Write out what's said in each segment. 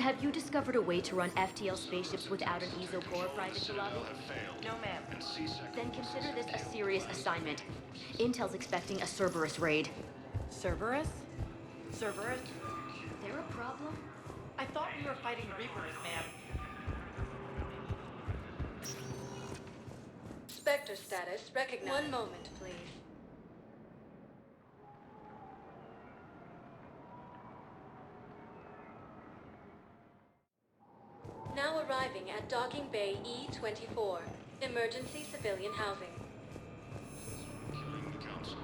Have you discovered a way to run FTL spaceships without an ESO core private to lobby? No, ma'am. Then consider this a serious assignment. Intel's expecting a Cerberus raid. Cerberus? Cerberus? There a problem? I thought we were fighting Reapers, ma'am. Spectre status recognized. One moment, please. Now arriving at Docking Bay E-24. Emergency civilian housing. Killing the council.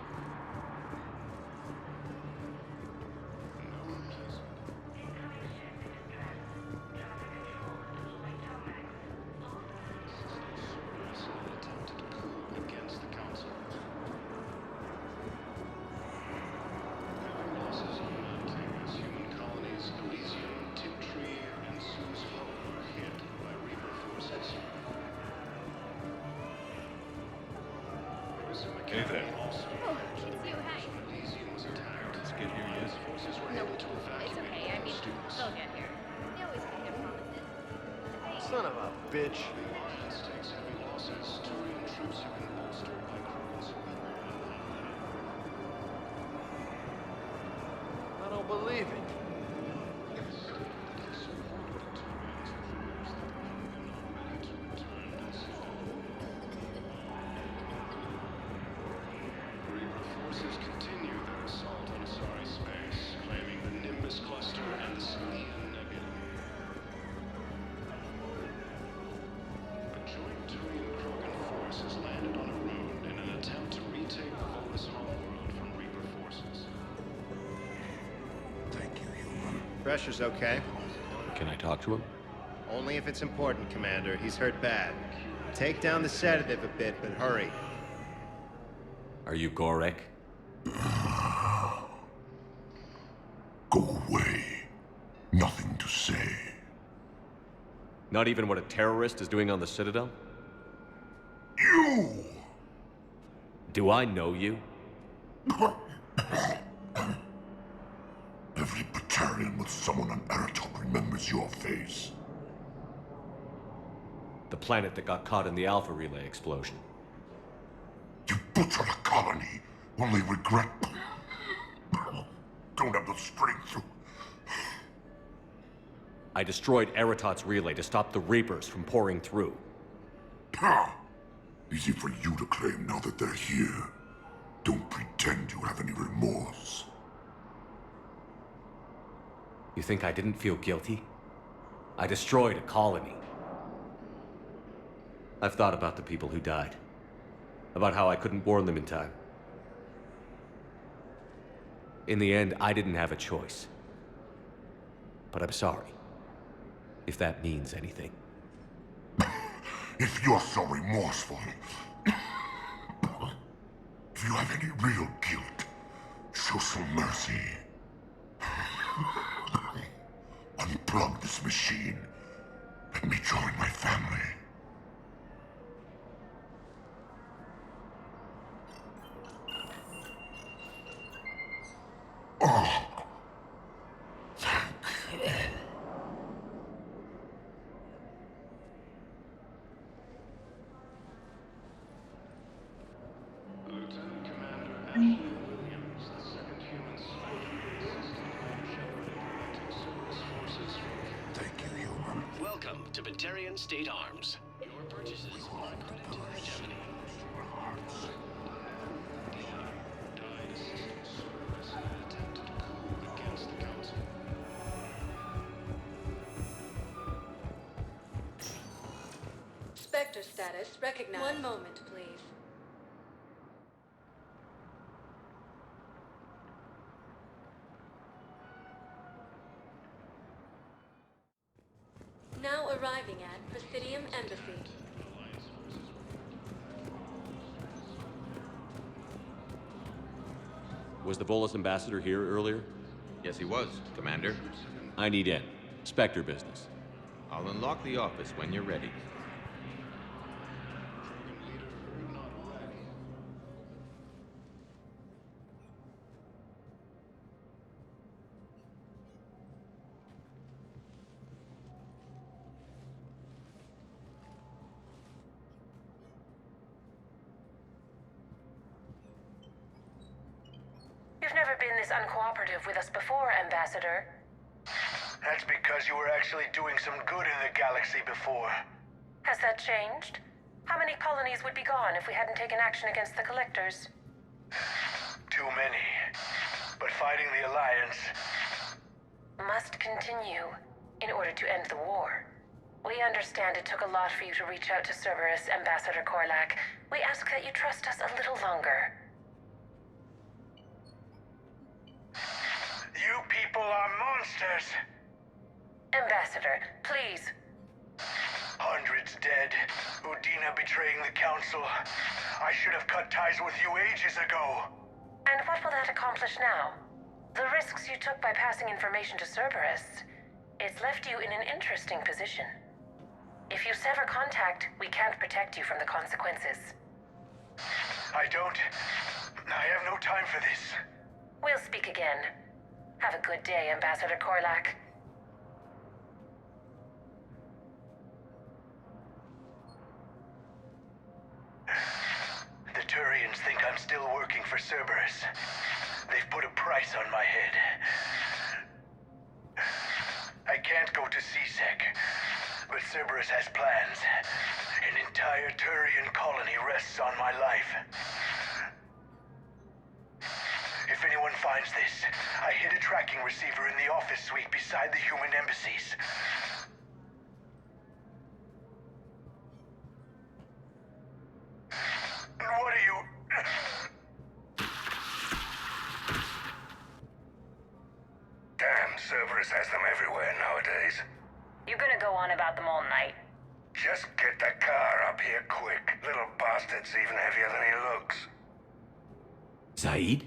No replacement. Cerberus in an attempted coup against the council. Heavy losses are mounting as human colonies Elysium, Tiptree, and Sue's Hope are hit by Reaper forces. Hey there. Oh, it's you, hi. Elysium was attacked. Let's get here, yes? Forces were No, able to evacuate it's okay. I all mean, students. they'll get here. They always keep their promises. Son of a bitch. The Alliance takes heavy losses. Turian troops have been bolstered by crew and surrender unharmed. I don't believe it. Reaper forces continue their assault on Asari space, claiming the Nimbus cluster and the Salian Nebula. A joint Turian-Krogan force has landed on a road in an attempt to retake the Volus homeworld from Reaper forces. Thank you, human. Pressure's okay. Can I talk to him? Only if it's important, Commander. He's hurt bad. Take down the sedative a bit, but hurry. Are you Gorek? Go away. Nothing to say. Not even what a terrorist is doing on the Citadel? You! Do I know you? Every battalion with someone on Aratok remembers your face. The planet that got caught in the Alpha Relay explosion. You butchered a colony, only regret. Don't have the strength to. I destroyed Eratot's relay to stop the Reapers from pouring through. Ha! Easy for you to claim now that they're here. Don't pretend you have any remorse. You think I didn't feel guilty? I destroyed a colony. I've thought about the people who died. About how I couldn't warn them in time. In the end, I didn't have a choice. But I'm sorry. If that means anything. If you're so remorseful, if you have any real guilt, show some mercy. Unplug this machine. Let me join my family. Oh. Thank you. Lieutenant Commander Ashley Williams, the second human Spectre, assisting Commander Shepard in preventing Cerberus forces from... Thank you, human. Welcome to Batarian State Arms. Your purchases are credited to your hegemony. died assisting Cerberus in an attempted coup against the Council. Spectre status recognized. One moment, please. Now arriving at Presidium Embassy. Was the Volus ambassador here earlier? Yes, he was, Commander. I need in. Spectre business. I'll unlock the office when you're ready. Krogan leader not ready. this uncooperative with us before, Ambassador. That's because you were actually doing some good in the galaxy before. Has that changed? How many colonies would be gone if we hadn't taken action against the Collectors? Too many. But fighting the Alliance must continue in order to end the war. We understand it took a lot for you to reach out to Cerberus, Ambassador Korlak. We ask that you trust us a little longer. You people are monsters! Ambassador, please. Hundreds dead. Udina betraying the Council. I should have cut ties with you ages ago. And what will that accomplish now? The risks you took by passing information to Cerberus, it's left you in an interesting position. If you sever contact, we can't protect you from the consequences. I have no time for this. We'll speak again. Have a good day, Ambassador Korlak. The Turians think I'm still working for Cerberus. They've put a price on my head. I can't go to CSEC, but Cerberus has plans. An entire Turian colony rests on my life. If anyone finds this, I hid a tracking receiver in the office suite beside the human embassies. What are you... Damn, Cerberus has them everywhere nowadays. You gonna go on about them all night? Just get the car up here quick. Little bastard's even heavier than he looks. Zaid?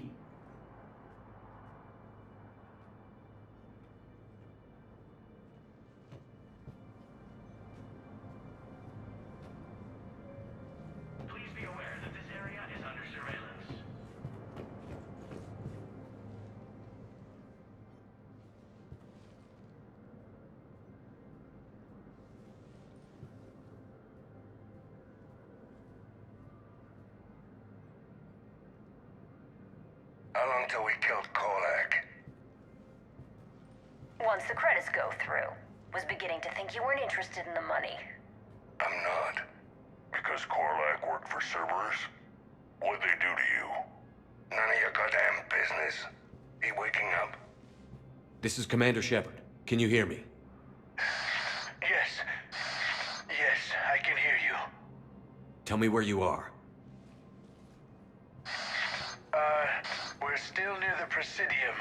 Please be aware that this area is under surveillance. How long till we killed Korlak? Once the credits go through. Was beginning to think you weren't interested in the money. I'm not. Because Korlak worked for Cerberus? What'd they do to you? None of your goddamn business. He waking up? This is Commander Shepard. Can you hear me? Yes. Yes, I can hear you. Tell me where you are. We're still near the Presidium.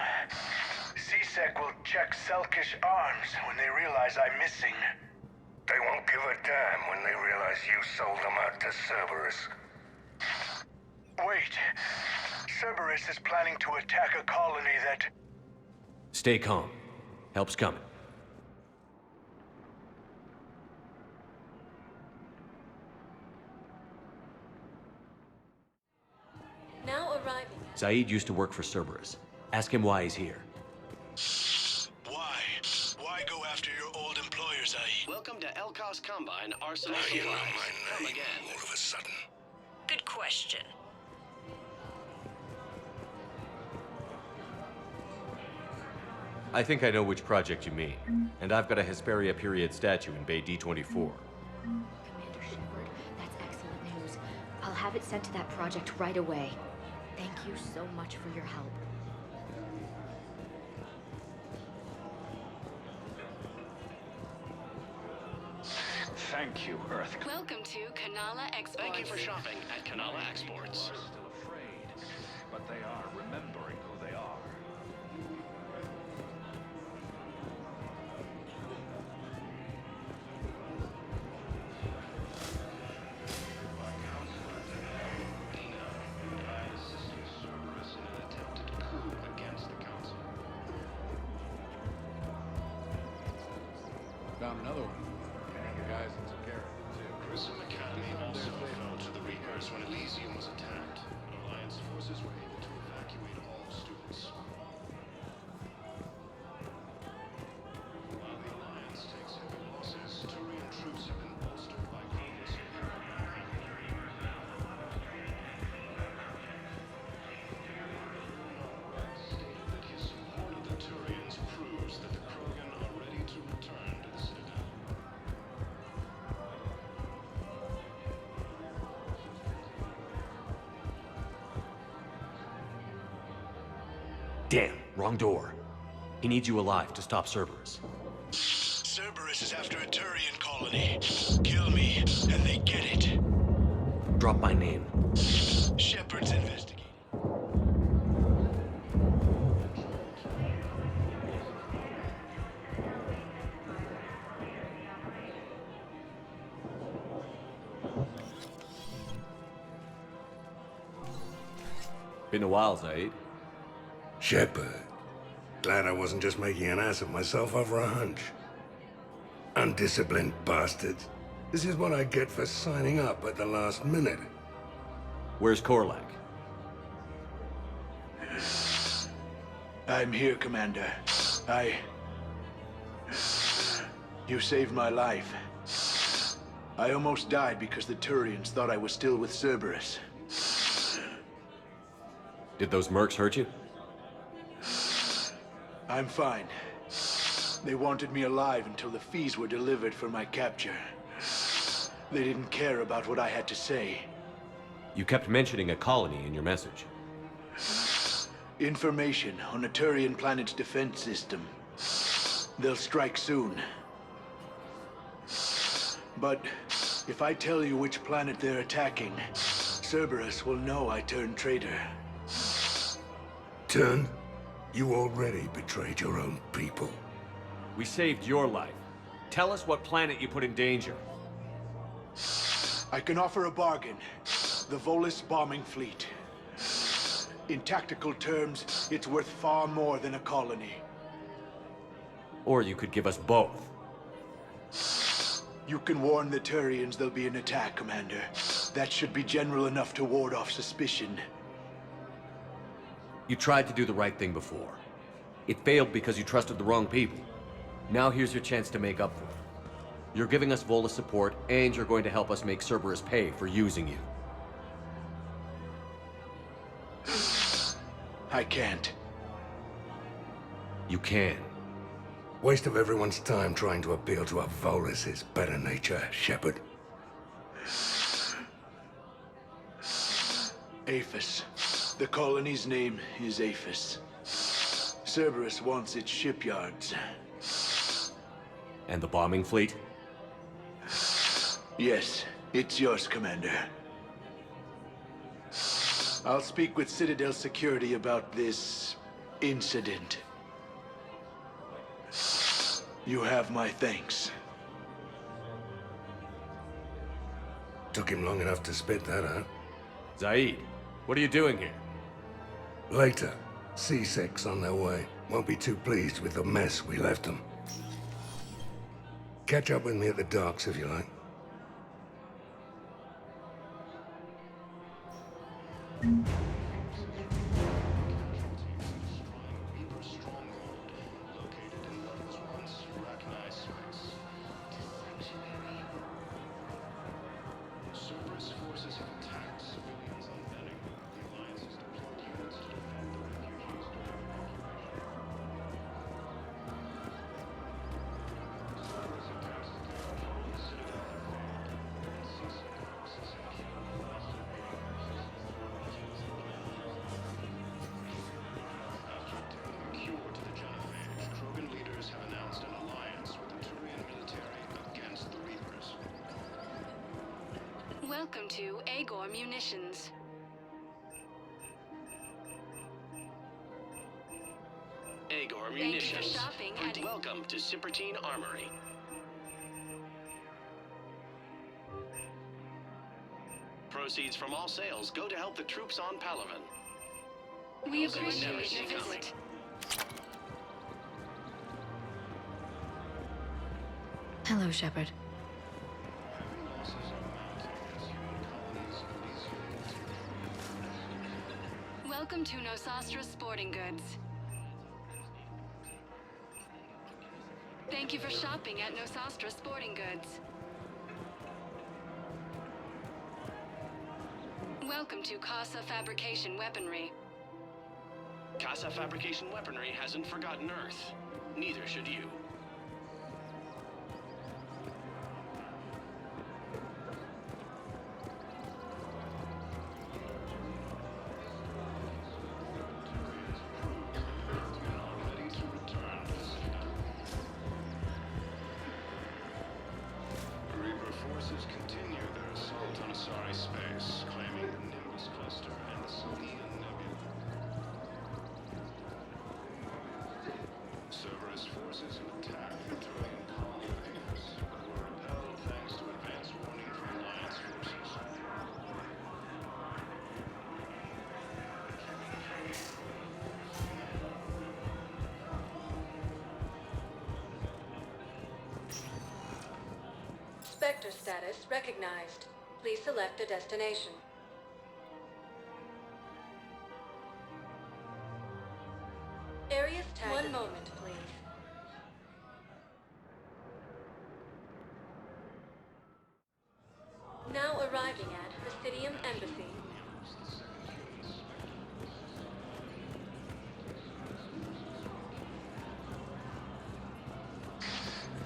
CSEC will check Selkish arms when they realize I'm missing. They won't give a damn when they realize you sold them out to Cerberus. Wait. Cerberus is planning to attack a colony that... Stay calm. Help's coming. Now arriving. Zaid used to work for Cerberus. Ask him why he's here. Why? Why go after your old employer, Zaid? Welcome to Elkos Combine Arsenal You know Supplies. my Come name again. all of a sudden. Good question. I think I know which project you mean. And I've got a Hesperia period statue in Bay D-24. Commander Shepard, that's excellent news. I'll have it sent to that project right away. Thank you so much for your help. Thank you, Earth. Welcome to Kanala Exports. Thank you for shopping at Kanala Exports. Still afraid, but they are remembering who they are. Found another one. The guys that took care of it, too. Grissom Academy also fell to the Reapers when Elysium was attacked. Alliance forces were able to evacuate all students. While the Alliance takes heavy losses, Turian troops have been bolstered by Congress. State Damn, wrong door. He needs you alive to stop Cerberus. Cerberus is after a Turian colony. Kill me, and they get it. Drop my name. Shepard's investigating. Been a while, Zaid. Shepard. Glad I wasn't just making an ass of myself over a hunch. Undisciplined bastards. This is what I get for signing up at the last minute. Where's Korlak? I'm here, Commander. You saved my life. I almost died because the Turians thought I was still with Cerberus. Did those mercs hurt you? I'm fine. They wanted me alive until the fees were delivered for my capture. They didn't care about what I had to say. You kept mentioning a colony in your message. Information on a Turian planet's defense system. They'll strike soon. But if I tell you which planet they're attacking, Cerberus will know I turned traitor. Turn? You already betrayed your own people. We saved your life. Tell us what planet you put in danger. I can offer a bargain. The Volus bombing fleet. In tactical terms, it's worth far more than a colony. Or you could give us both. You can warn the Turians there'll be an attack, Commander. That should be general enough to ward off suspicion. You tried to do the right thing before. It failed because you trusted the wrong people. Now here's your chance to make up for it. You're giving us Volus support, and you're going to help us make Cerberus pay for using you. I can't. You can. Waste of everyone's time trying to appeal to a Volus's better nature, Shepard. Aphis. The colony's name is Aphis. Cerberus wants its shipyards. And the bombing fleet? Yes, it's yours, Commander. I'll speak with Citadel Security about this incident. You have my thanks. Took him long enough to spit that out. Zaid, what are you doing here? Later. C-Sec's on their way. Won't be too pleased with the mess we left them. Catch up with me at the docks if you like. Cerberus forces have attacked civilians on Benning. The Alliance has deployed units to defend the refugees. Cerberus attacks the Citadel have failed, and C-Sec forces have killed After obtaining a cure to the genophage, Krogan leaders have announced an alliance with the Turian military against the Reapers. Welcome to Agor Munitions. Agor Thank you for Munitions. shopping at... Welcome to Sippertine Armory. Proceeds from all sales go to help the troops on Palaven. We Those who never appreciate see your coming. visit. Hello, Shepard. Welcome to Nosastra Sporting Goods. Thank you for shopping at Nosastra Sporting Goods. Welcome to Casa Fabrication Weaponry. Casa Fabrication Weaponry hasn't forgotten Earth. Neither should you. Reaper forces continue their assault on Asari space, claiming the Nimbus cluster and the Selenian nebula. Cerberus forces have attacked the Turian colony of Hades, but were repelled thanks to advance warning from Alliance forces. Spectre status recognized. Please select a destination. Areas tagged. One moment, please. Now arriving at Presidium Embassy.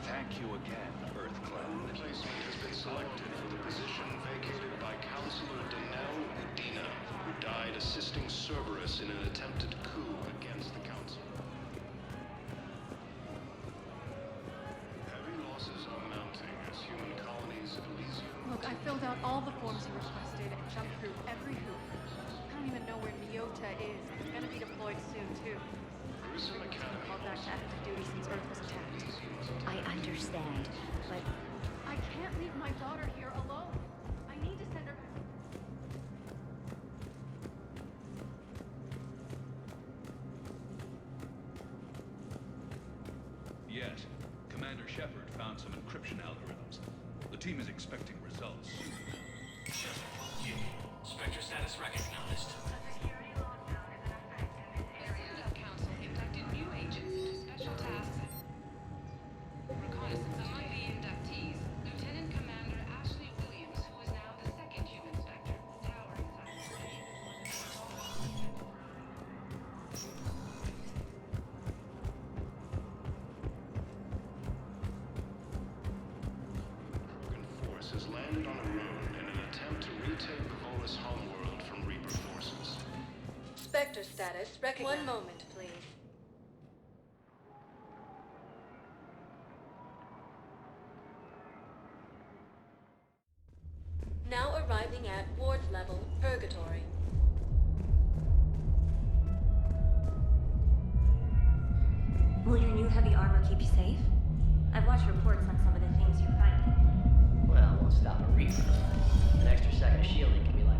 Thank you again, Earthclan. Replacement has been selected for the position vacated by Counselor Danelle Udina, who died assisting Cerberus in an attempted coup against the Council. Heavy losses are mounting as human colonies of Elysium... Look, I filled out all the forms you requested and jumped through every hoop. I don't even know where Nyota is. It's gonna be deployed soon, too. Grissom Academy... Called back to active duty since Earth was attacked. I understand, but I can't leave my daughter here alone. I need to send her back. Yes. Commander Shepard found some encryption algorithms. The team is expecting results. Spectre status recognized. Council inducted new agents into special tasks. Reconnaissance among the inductees. Lieutenant Commander Ashley Williams, who is now the second human Spectre, towering Force has landed on a moon in an attempt to retake the Volus homeworld from Reaper forces. Spectre status recognized. One moment, please. Now arriving at Ward's level, Purgatory. Will your new heavy armor keep you safe? I've watched reports on some of the things you're fighting. Well, it won't stop a Reaper. An extra second of shielding can be like...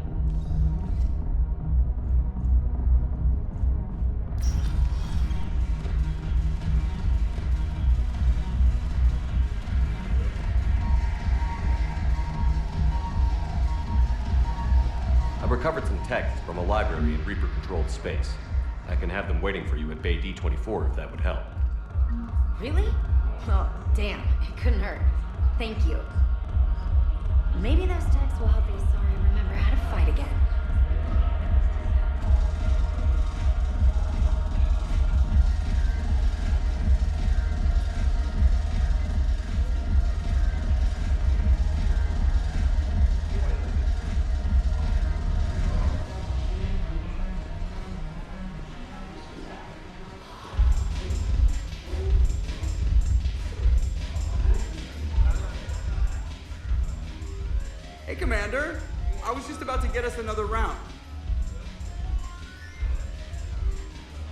I've recovered some texts from a library in Reaper-controlled space. I can have them waiting for you at Bay D-24 if that would help. really? Oh, damn, it couldn't hurt. Thank you. Maybe those texts will help the Asari remember how to fight again. Hey, Commander. I was just about to get us another round.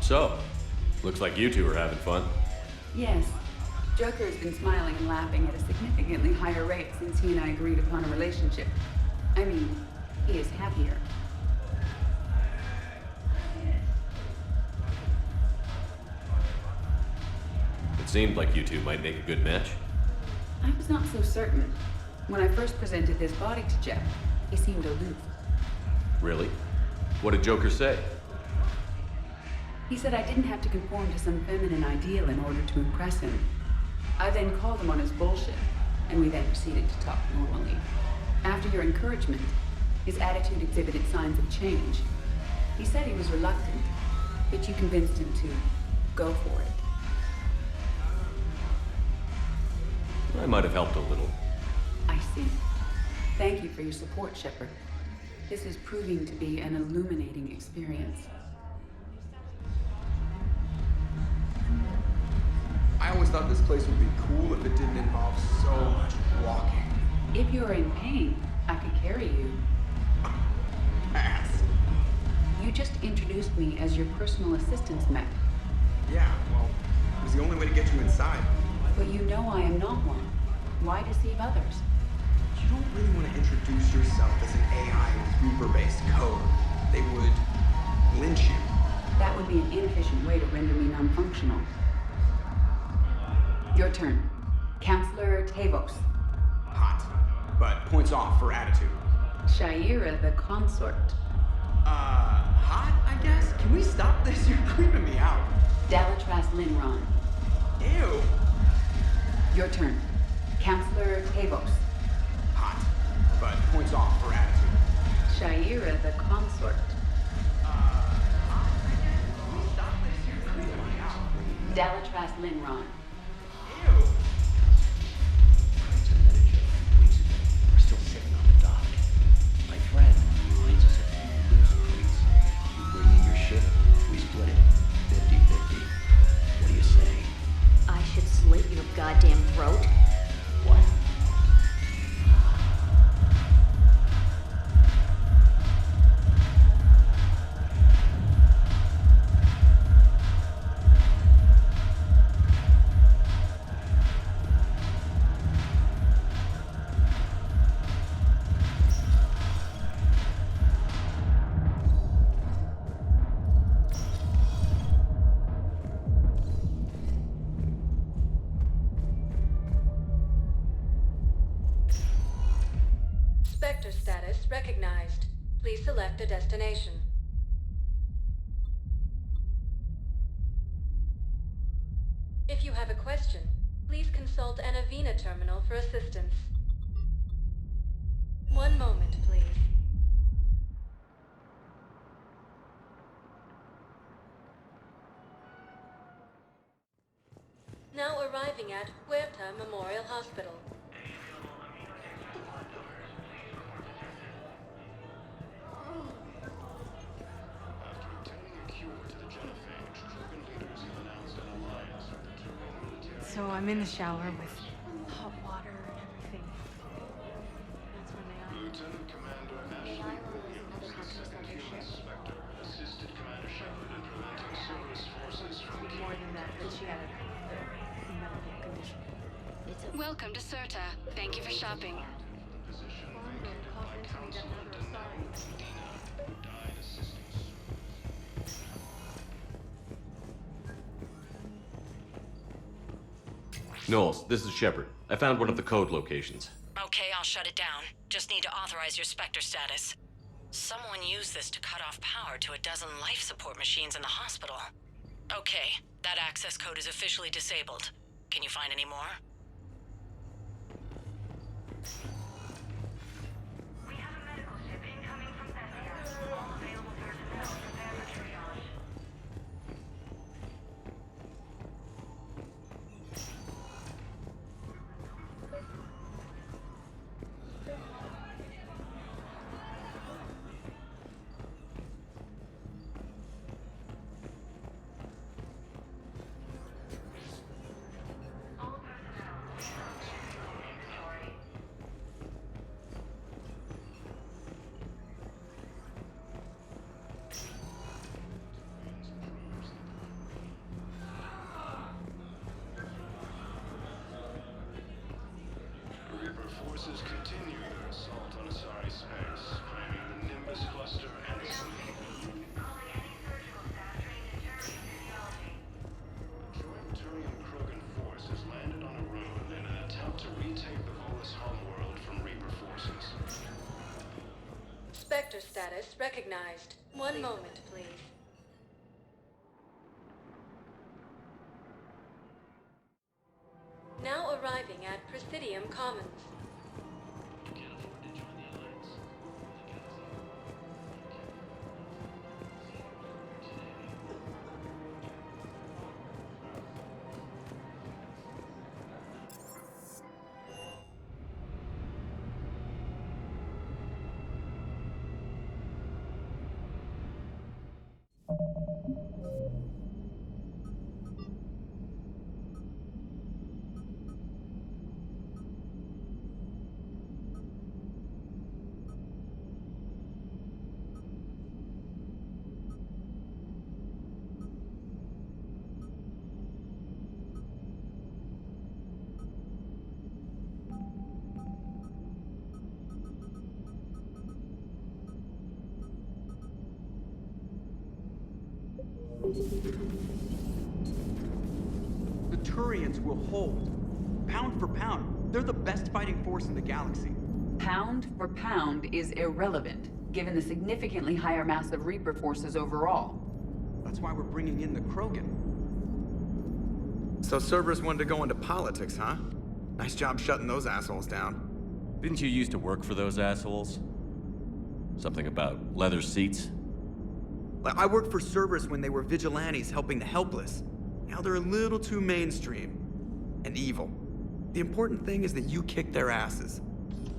So, looks like you two are having fun. Yes. Joker has been smiling and laughing at a significantly higher rate since he and I agreed upon a relationship. I mean, he is happier. It seemed like you two might make a good match. I was not so certain. When I first presented this body to Jeff, he seemed aloof. Really? What did Joker say? He said I didn't have to conform to some feminine ideal in order to impress him. I then called him on his bullshit, and we then proceeded to talk normally. After your encouragement, his attitude exhibited signs of change. He said he was reluctant, but you convinced him to go for it. I might have helped a little. I see. Thank you for your support, Shepard. This is proving to be an illuminating experience. I always thought this place would be cool if it didn't involve so much walking. If you're in pain, I could carry you. Pass. You just introduced me as your personal assistance mech. Yeah, well, it was the only way to get you inside. But you know I am not one. Why deceive others? You don't really want to introduce yourself as an AI with Reaper-based code. They would lynch you. That would be an inefficient way to render me non-functional. Your turn. Counselor Tavos. Hot, but points off for attitude. Shaira the consort. Hot, I guess? Can we stop this? You're creeping me out. Dalatras Linron. Ew. Your turn. Counselor Tavos. Hot, but points off for attitude. Shaira the consort. Hot, I guess? Can we stop this? You're creeping me out. Dalatras Linron. Ew. We're still sitting on the dock. My friend finds us a few loose crates. You bring in your ship, we split it. 50-50. What do you say? I should slit your goddamn throat? What? Spectre status recognized. Please select a destination. If you have a question, please consult an Avena terminal for assistance. One moment, please. Now arriving at Huerta Memorial Hospital. After obtaining a cure to the genophage, Krogan leaders have announced an alliance with the Turian military. So I'm in the shower with hot water and everything. That's when they Lieutenant Commander Ashley Williams, the second human Spectre, assisted Commander Shepard in preventing Cerberus forces from more than that, but she had a medical condition. Welcome to Serta. Thank you for shopping. position vacated by Counselor Denell Udina, who died assisting Cerberus. Knowles, this is Shepard. I found one of the code locations. Okay, I'll shut it down. Just need to authorize your Spectre status. Someone used this to cut off power to a dozen life support machines in the hospital. Okay, that access code is officially disabled. Can you find any more? We have a medical ship incoming from Thessia. All available personnel prepare for triage. Reaper forces continue their assault on Asari space, claiming the Nimbus cluster and the city. A joint Turian-Krogan force has landed on Arun in an attempt to retake the Volus homeworld from Reaper forces. Spectre status recognized. One moment, please. Now arriving at Presidium Commons. The Turians will hold. Pound for pound, they're the best fighting force in the galaxy. Pound for pound is irrelevant, given the significantly higher mass of Reaper forces overall. That's why we're bringing in the Krogan. So Cerberus wanted to go into politics, huh? Nice job shutting those assholes down. Didn't you used to work for those assholes? Something about leather seats? I worked for Cerberus when they were vigilantes helping the helpless. Now they're a little too mainstream. And evil. The important thing is that you kick their asses.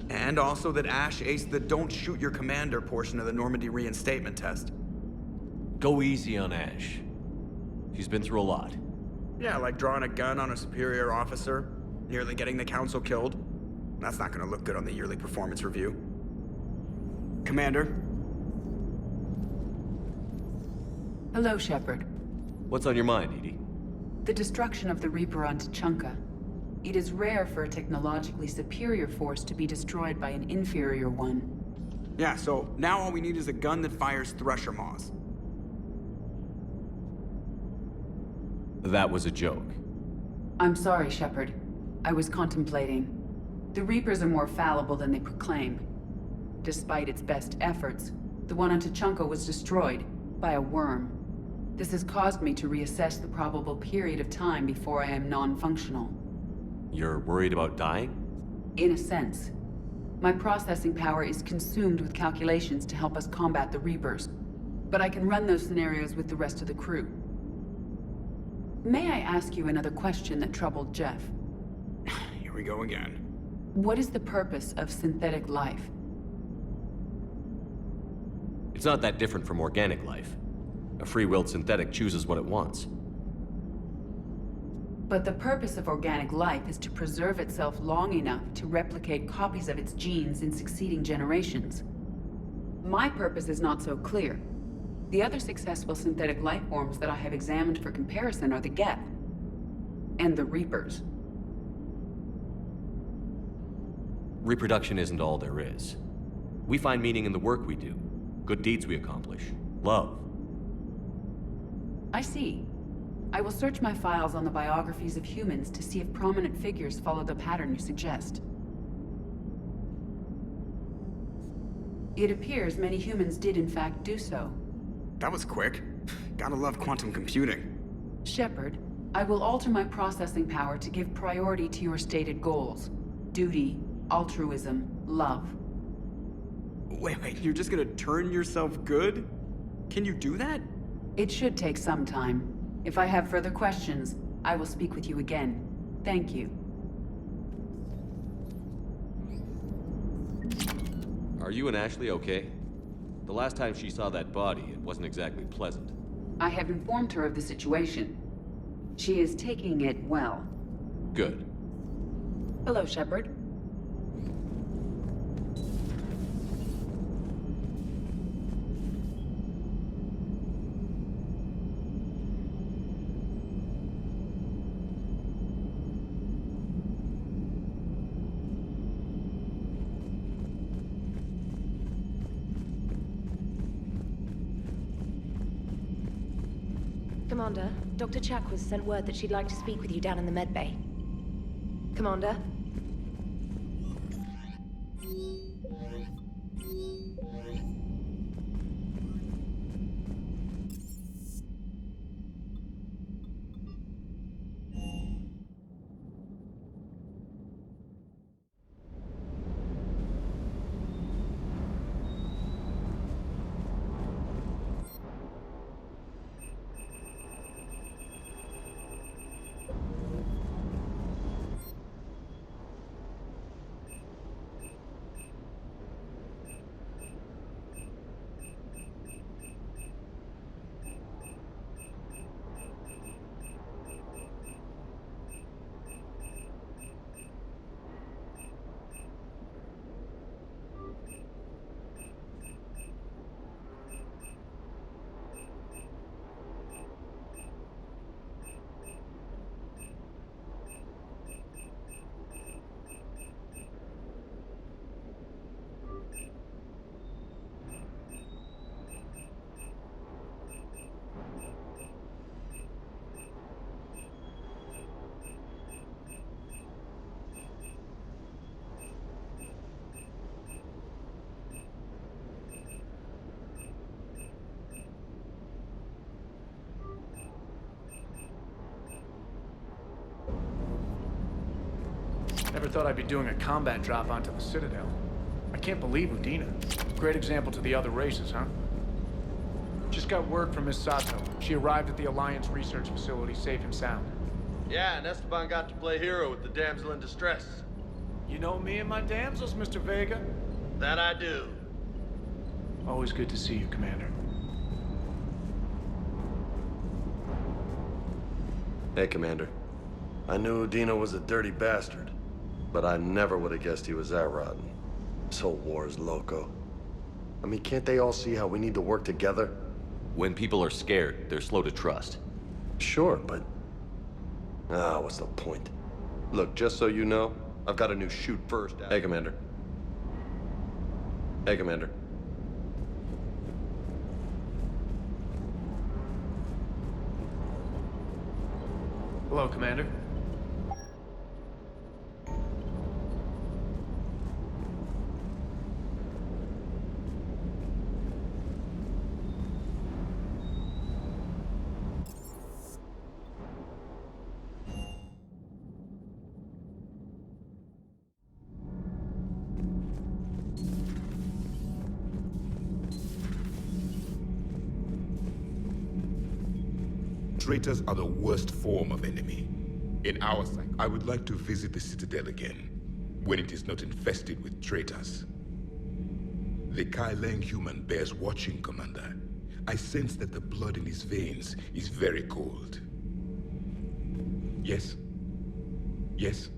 And also that Ash aced the don't shoot your commander portion of the Normandy reinstatement test. Go easy on Ash. She's been through a lot. Yeah, like drawing a gun on a superior officer, nearly getting the council killed. That's not gonna look good on the yearly performance review. Commander? Hello, Shepard. What's on your mind, Edie? The destruction of the Reaper on Tuchanka. It is rare for a technologically superior force to be destroyed by an inferior one. Yeah, so now all we need is a gun that fires Thresher Maws. That was a joke. I'm sorry, Shepard. I was contemplating. The Reapers are more fallible than they proclaim. Despite its best efforts, the one on Tuchanka was destroyed by a worm. This has caused me to reassess the probable period of time before I am non-functional. You're worried about dying? In a sense. My processing power is consumed with calculations to help us combat the Reapers. But I can run those scenarios with the rest of the crew. May I ask you another question that troubled Jeff? Here we go again. What is the purpose of synthetic life? It's not that different from organic life. A free-willed synthetic chooses what it wants. But the purpose of organic life is to preserve itself long enough to replicate copies of its genes in succeeding generations. My purpose is not so clear. The other successful synthetic life forms that I have examined for comparison are the Geth and the Reapers. Reproduction isn't all there is. We find meaning in the work we do, good deeds we accomplish, love. I see. I will search my files on the biographies of humans to see if prominent figures follow the pattern you suggest. It appears many humans did in fact do so. That was quick. Gotta love quantum computing. Shepard, I will alter my processing power to give priority to your stated goals. Duty, altruism, love. Wait, you're just gonna turn yourself good? Can you do that? It should take some time. If I have further questions, I will speak with you again. Thank you. Are you and Ashley okay? The last time she saw that body, it wasn't exactly pleasant. I have informed her of the situation. She is taking it well. Good. Hello, Shepard. Commander, Dr. Chakwas sent word that she'd like to speak with you down in the med bay. Commander? Never thought I'd be doing a combat drop onto the Citadel. I can't believe Udina. Great example to the other races, huh? Just got word from Miss Sato. She arrived at the Alliance research facility safe and sound. Yeah, and Esteban got to play hero with the damsel in distress. You know me and my damsels, Mr. Vega? That I do. Always good to see you, Commander. Hey, Commander. I knew Udina was a dirty bastard, but I never would have guessed he was that rotten. This whole war is loco. I mean, can't they all see how we need to work together? When people are scared, they're slow to trust. Sure, but... what's the point? Look, just so you know, I've got a new shoot first. Hey, Commander. Hey, Commander. Hello, Commander. Traitors are the worst form of enemy. In our sight, I would like to visit the Citadel again, when it is not infested with traitors. The Kai Leng human bears watching, Commander. I sense that the blood in his veins is very cold. Yes? Yes?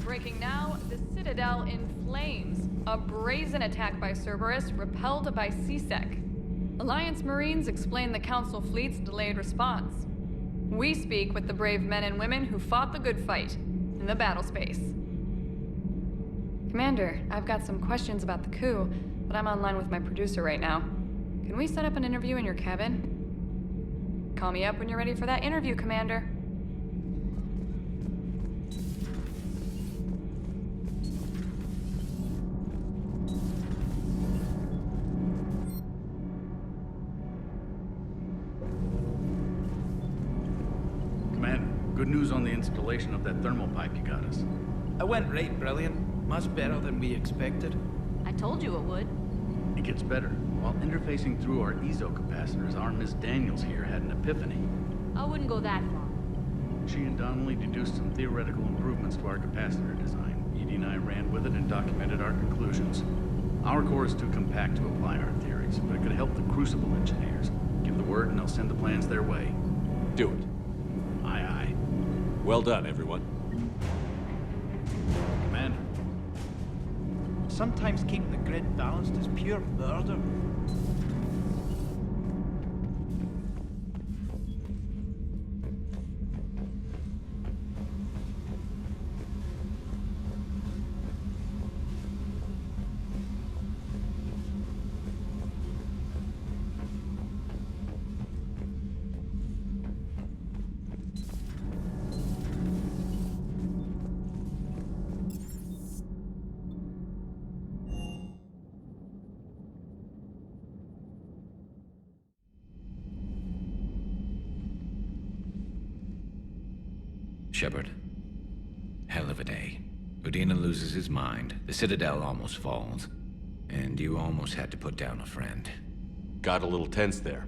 Breaking now, the Citadel in flames. A brazen attack by Cerberus, repelled by CSEC. Alliance Marines explain the Council fleet's delayed response. We speak with the brave men and women who fought the good fight in the battle space. Commander, I've got some questions about the coup, but I'm online with my producer right now. Can we set up an interview in your cabin? Call me up when you're ready for that interview, Commander. Good news on the installation of that thermal pipe you got us. It went right brilliant. Much better than we expected. I told you it would. It gets better. While interfacing through our ezo capacitors, our Miss Daniels here had an epiphany. I wouldn't go that far. She and Donnelly deduced some theoretical improvements to our capacitor design. Edie and I ran with it and documented our conclusions. Our core is too compact to apply our theories, but it could help the Crucible engineers. Give the word and they'll send the plans their way. Do it. Aye, aye. Well done, everyone. Commander. Sometimes keeping the grid balanced is pure murder. Shepard. Hell of a day. Udina loses his mind, the Citadel almost falls, and you almost had to put down a friend. Got a little tense there.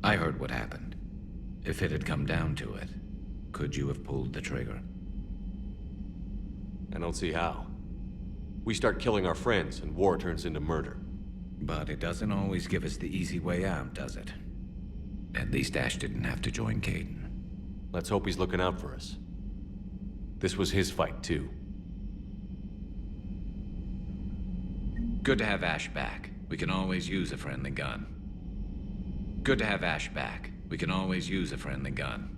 I heard what happened. If it had come down to it, could you have pulled the trigger? I don't see how. We start killing our friends, and war turns into murder. But it doesn't always give us the easy way out, does it? At least Ash didn't have to join Caden. Let's hope he's looking out for us. This was his fight, too. Good to have Ash back. We can always use a friendly gun. Good to have Ash back. We can always use a friendly gun.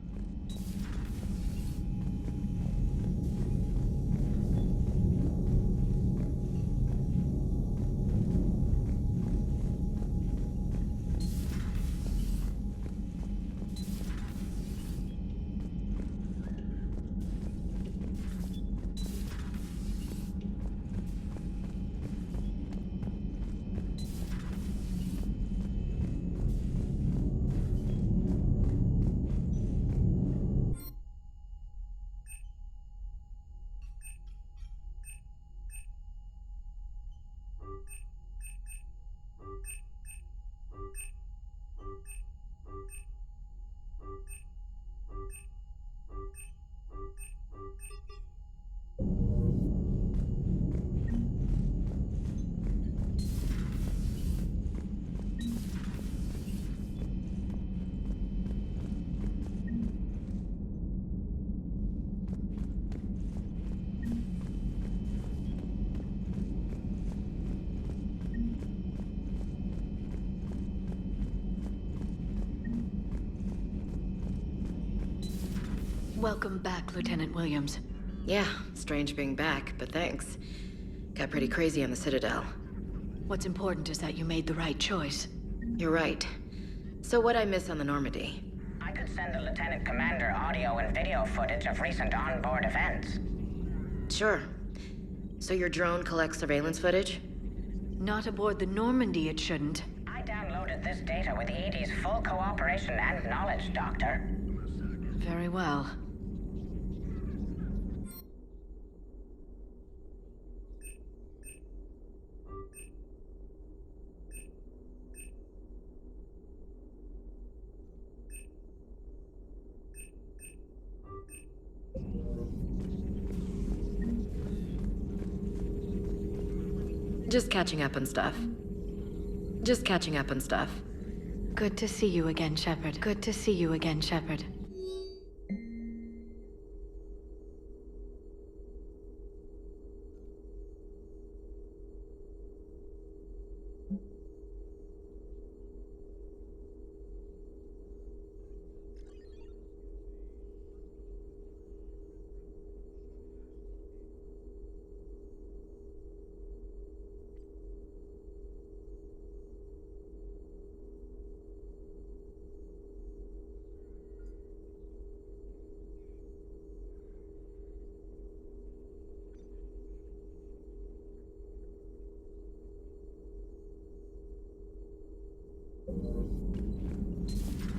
Welcome back, Lieutenant Williams. Yeah, strange being back, but thanks. Got pretty crazy on the Citadel. What's important is that you made the right choice. You're right. So what'd I miss on the Normandy? I could send the Lieutenant Commander audio and video footage of recent onboard events. Sure. So your drone collects surveillance footage? Not aboard the Normandy, it shouldn't. I downloaded this data with EDI's full cooperation and knowledge, Doctor. Very well. Just catching up on stuff. Good to see you again, Shepard. Good to see you again, Shepard.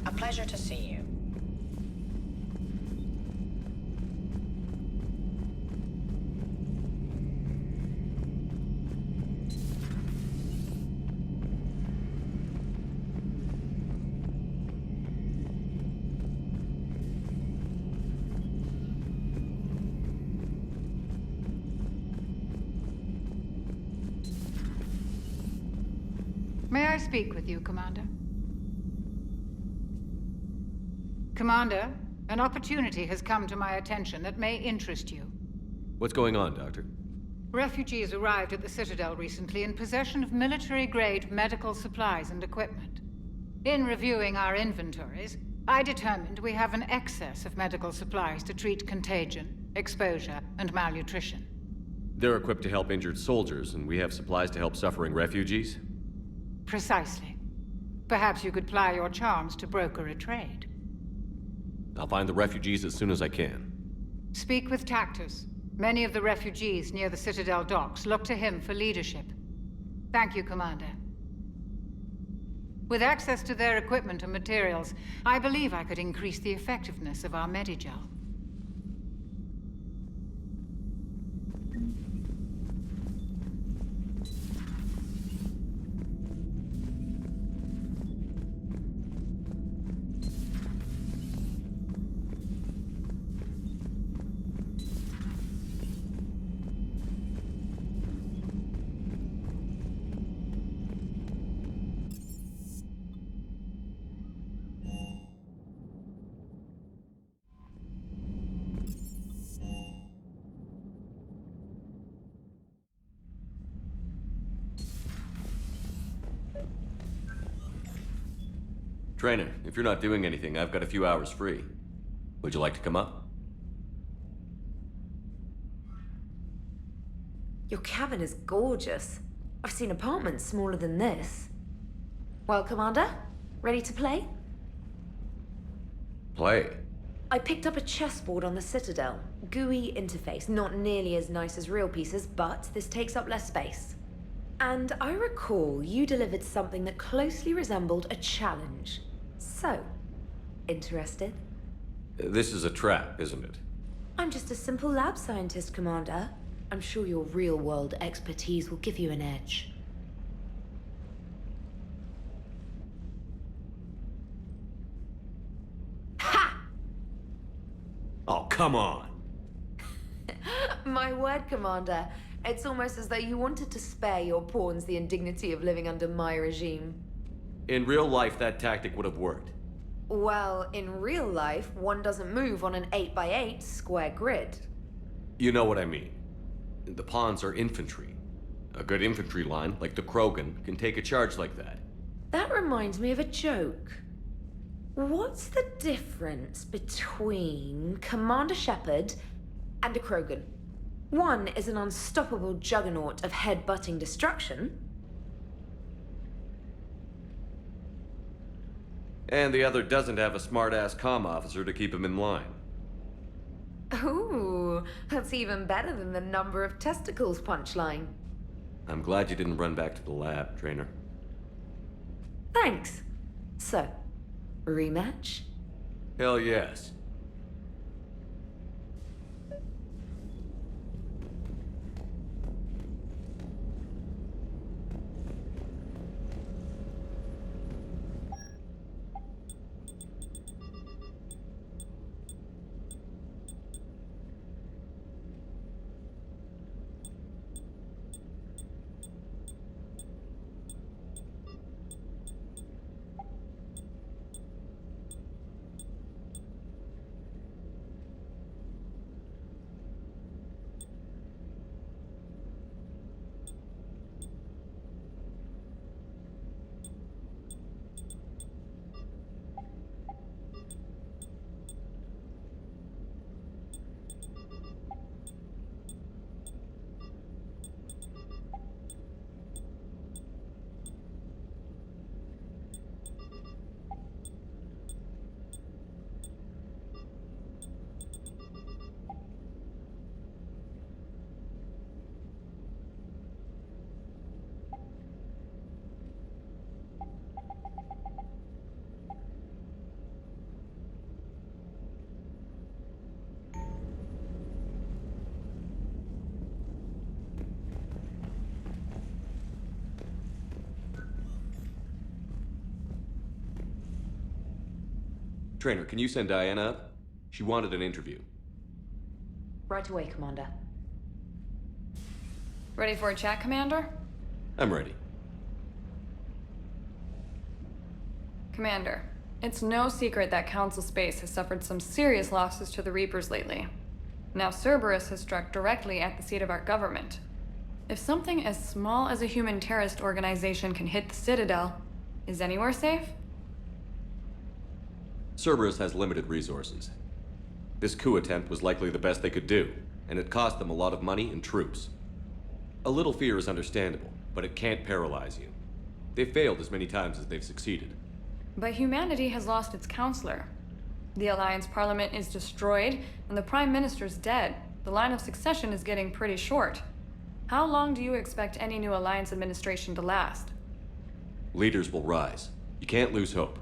A pleasure to see you. May I speak with you, Commander? Commander, an opportunity has come to my attention that may interest you. What's going on, Doctor? Refugees arrived at the Citadel recently in possession of military-grade medical supplies and equipment. In reviewing our inventories, I determined we have an excess of medical supplies to treat contagion, exposure, and malnutrition. They're equipped to help injured soldiers, and we have supplies to help suffering refugees? Precisely. Perhaps you could ply your charms to broker a trade. I'll find the refugees as soon as I can. Speak with Tactus. Many of the refugees near the Citadel docks look to him for leadership. Thank you, Commander. With access to their equipment and materials, I believe I could increase the effectiveness of our Medigel. Trainer, if you're not doing anything, I've got a few hours free. Would you like to come up? Your cabin is gorgeous. I've seen apartments smaller than this. Well, Commander, ready to play? Play? I picked up a chessboard on the Citadel. GUI interface, not nearly as nice as real pieces, but this takes up less space. And I recall you delivered something that closely resembled a challenge. So, interested? This is a trap, isn't it? I'm just a simple lab scientist, Commander. I'm sure your real-world expertise will give you an edge. Ha! Oh, come on! My word, Commander. It's almost as though you wanted to spare your pawns the indignity of living under my regime. In real life, that tactic would have worked. Well, in real life, one doesn't move on an 8x8 square grid. You know what I mean. The pawns are infantry. A good infantry line, like the Krogan, can take a charge like that. That reminds me of a joke. What's the difference between Commander Shepard and a Krogan? One is an unstoppable juggernaut of head-butting destruction. And the other doesn't have a smart-ass comm officer to keep him in line. Ooh, that's even better than the number of testicles punchline. I'm glad you didn't run back to the lab, Trainer. Thanks. So, rematch? Hell yes. Trainer, can you send Diana up? She wanted an interview. Right away, Commander. Ready for a chat, Commander? I'm ready. Commander, it's no secret that Council Space has suffered some serious losses to the Reapers lately. Now Cerberus has struck directly at the seat of our government. If something as small as a human terrorist organization can hit the Citadel, is anywhere safe? Cerberus has limited resources. This coup attempt was likely the best they could do, and it cost them a lot of money and troops. A little fear is understandable, but it can't paralyze you. They've failed as many times as they've succeeded. But humanity has lost its counselor. The Alliance Parliament is destroyed, and the Prime Minister's dead. The line of succession is getting pretty short. How long do you expect any new Alliance administration to last? Leaders will rise. You can't lose hope.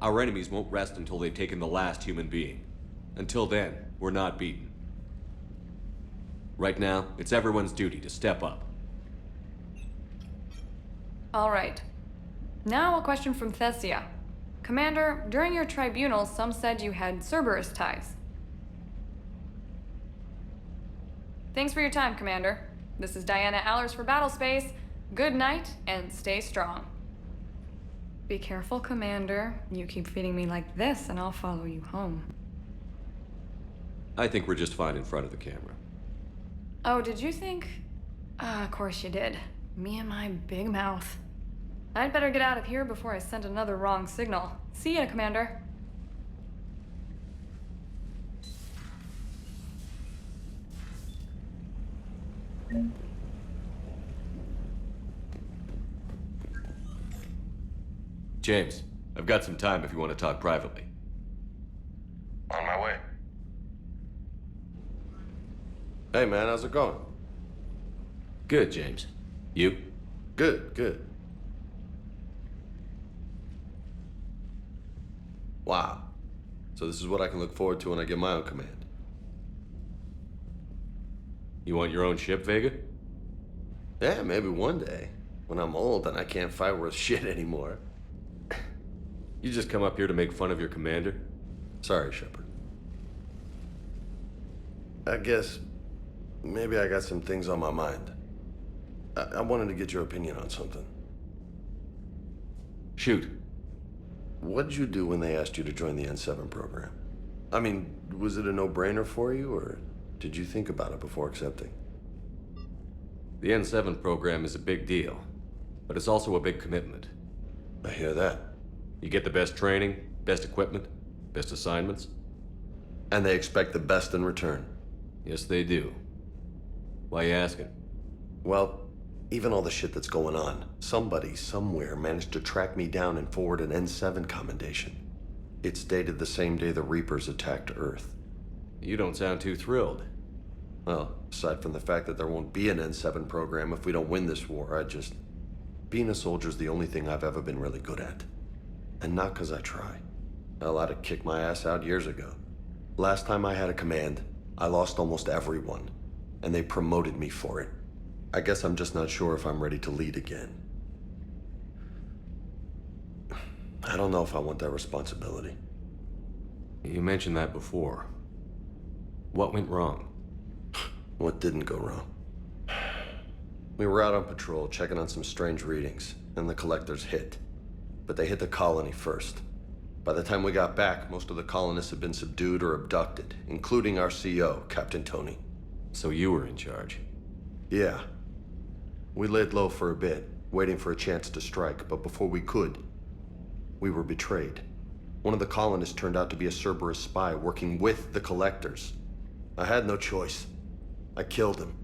Our enemies won't rest until they've taken the last human being. Until then, we're not beaten. Right now, it's everyone's duty to step up. All right. Now a question from Thessia. Commander, during your tribunal, some said you had Cerberus ties. Thanks for your time, Commander. This is Diana Allers for Battlespace. Good night, and stay strong. Be careful, Commander. You keep feeding me like this, and I'll follow you home. I think we're just fine in front of the camera. Oh, did you think? Of course you did. Me and my big mouth. I'd better get out of here before I send another wrong signal. See ya, Commander. James, I've got some time if you want to talk privately. On my way. Hey man, how's it going? Good, James. You? Good, good. Wow. So this is what I can look forward to when I get my own command. You want your own ship, Vega? Yeah, maybe one day. When I'm old and I can't fight worth shit anymore. You just come up here to make fun of your commander? Sorry, Shepard. I guess maybe I got some things on my mind. I wanted to get your opinion on something. Shoot. What did you do when they asked you to join the N7 program? I mean, was it a no-brainer for you, or did you think about it before accepting? The N7 program is a big deal, but it's also a big commitment. I hear that. You get the best training, Best equipment, best assignments. And they expect the best in return. Yes, they do. Why you asking? Well, even all the shit that's going on, somebody somewhere managed to track me down and forward an N7 commendation. It's dated the same day the Reapers attacked Earth. You don't sound too thrilled. Well, aside from the fact that there won't be an N7 program if we don't win this war, being a soldier's the only thing I've ever been really good at. And not 'cause I try. Hell, I'd have kicked my ass out years ago. Last time I had a command, I lost almost everyone, and they promoted me for it. I guess I'm just not sure if I'm ready to lead again. I don't know if I want that responsibility. You mentioned that before. What went wrong? What didn't go wrong? We were out on patrol, checking on some strange readings, and the collectors hit. But they hit the colony first. By the time we got back, most of the colonists had been subdued or abducted, including our CO, Captain Tony. So you were in charge? Yeah. We laid low for a bit, waiting for a chance to strike, but before we could, we were betrayed. One of the colonists turned out to be a Cerberus spy working with the collectors. I had no choice. I killed him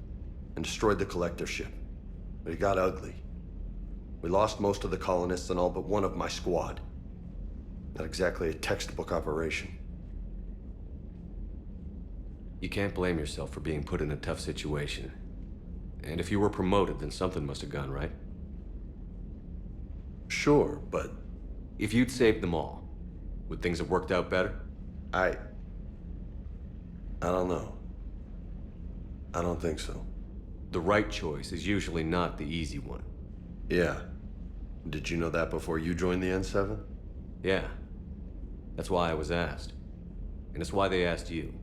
and destroyed the collector ship. But it got ugly. We lost most of the colonists and all but one of my squad. Not exactly a textbook operation. You can't blame yourself for being put in a tough situation. And if you were promoted, then something must have gone right. Sure, but... If you'd saved them all, would things have worked out better? I don't know. I don't think so. The right choice is usually not the easy one. Yeah. Did you know that before you joined the N7? Yeah. That's why I was asked. And it's why they asked you.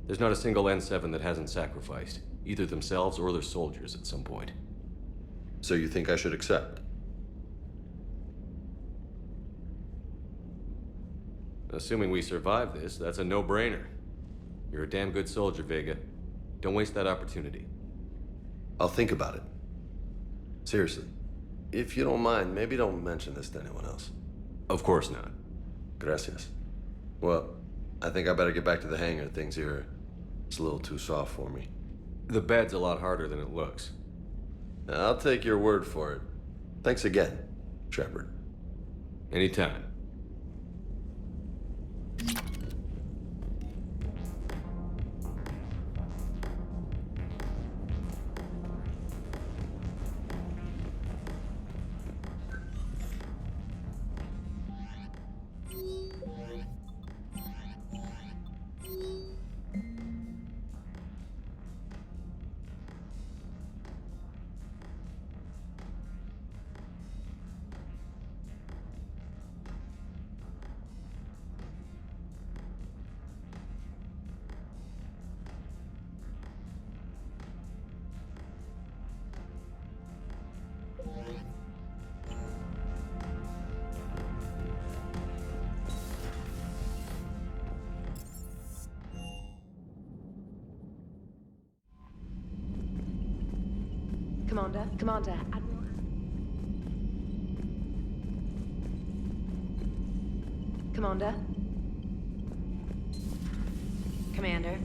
There's not a single N7 that hasn't sacrificed, either themselves or their soldiers at some point. So you think I should accept? Assuming we survive this, that's a no-brainer. You're a damn good soldier, Vega. Don't waste that opportunity. I'll think about it. Seriously. If you don't mind, maybe don't mention this to anyone else. Of course not. Gracias. Well, I think I better get back to the hangar. Things here, it's a little too soft for me. The bed's a lot harder than it looks. I'll take your word for it. Thanks again, Shepard. Anytime. Commander, Admiral... Commander? Commander?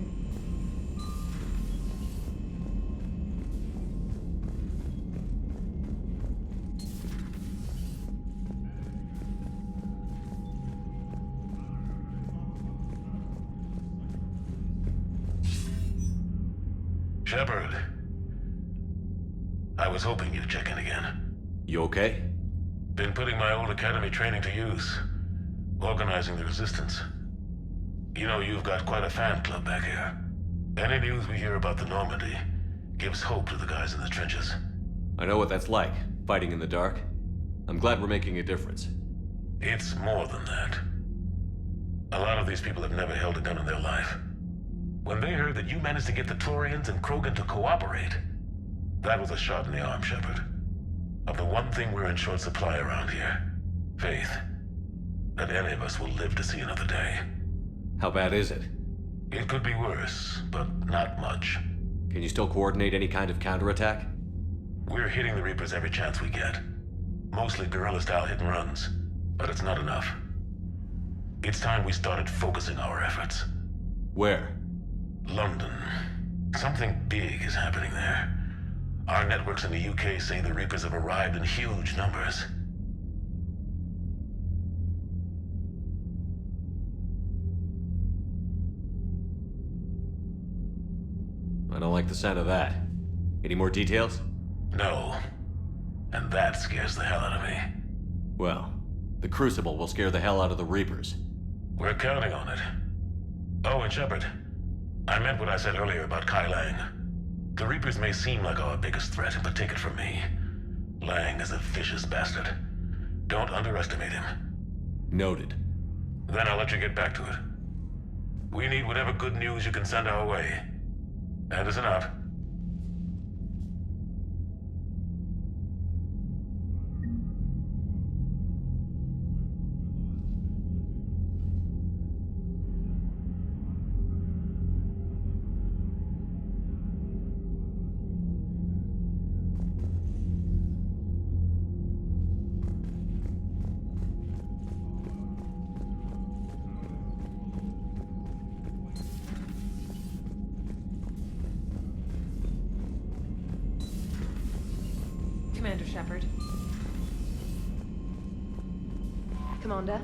Shepard. I was hoping you'd check in again. You okay? Been putting my old academy training to use. Organizing the resistance. You know, you've got quite a fan club back here. Any news we hear about the Normandy gives hope to the guys in the trenches. I know what that's like, fighting in the dark. I'm glad we're making a difference. It's more than that. A lot of these people have never held a gun in their life. When they heard that you managed to get the Turians and Krogan to cooperate, that was a shot in the arm, Shepard. Of the one thing we're in short supply around here, faith. That any of us will live to see another day. How bad is it? It could be worse, but not much. Can you still coordinate any kind of counterattack? We're hitting the Reapers every chance we get. Mostly guerrilla-style hit and runs, but it's not enough. It's time we started focusing our efforts. Where? London. Something big is happening there. Our networks in the UK say the Reapers have arrived in huge numbers. I don't like the sound of that. Any more details? No. And that scares the hell out of me. Well, the Crucible will scare the hell out of the Reapers. We're counting on it. Oh, and Shepard, I meant what I said earlier about Kai Lang. The Reapers may seem like our biggest threat, but take it from me. Lang is a vicious bastard. Don't underestimate him. Noted. Then I'll let you get back to it. We need whatever good news you can send our way. Anderson out. Commander Shepard. Commander?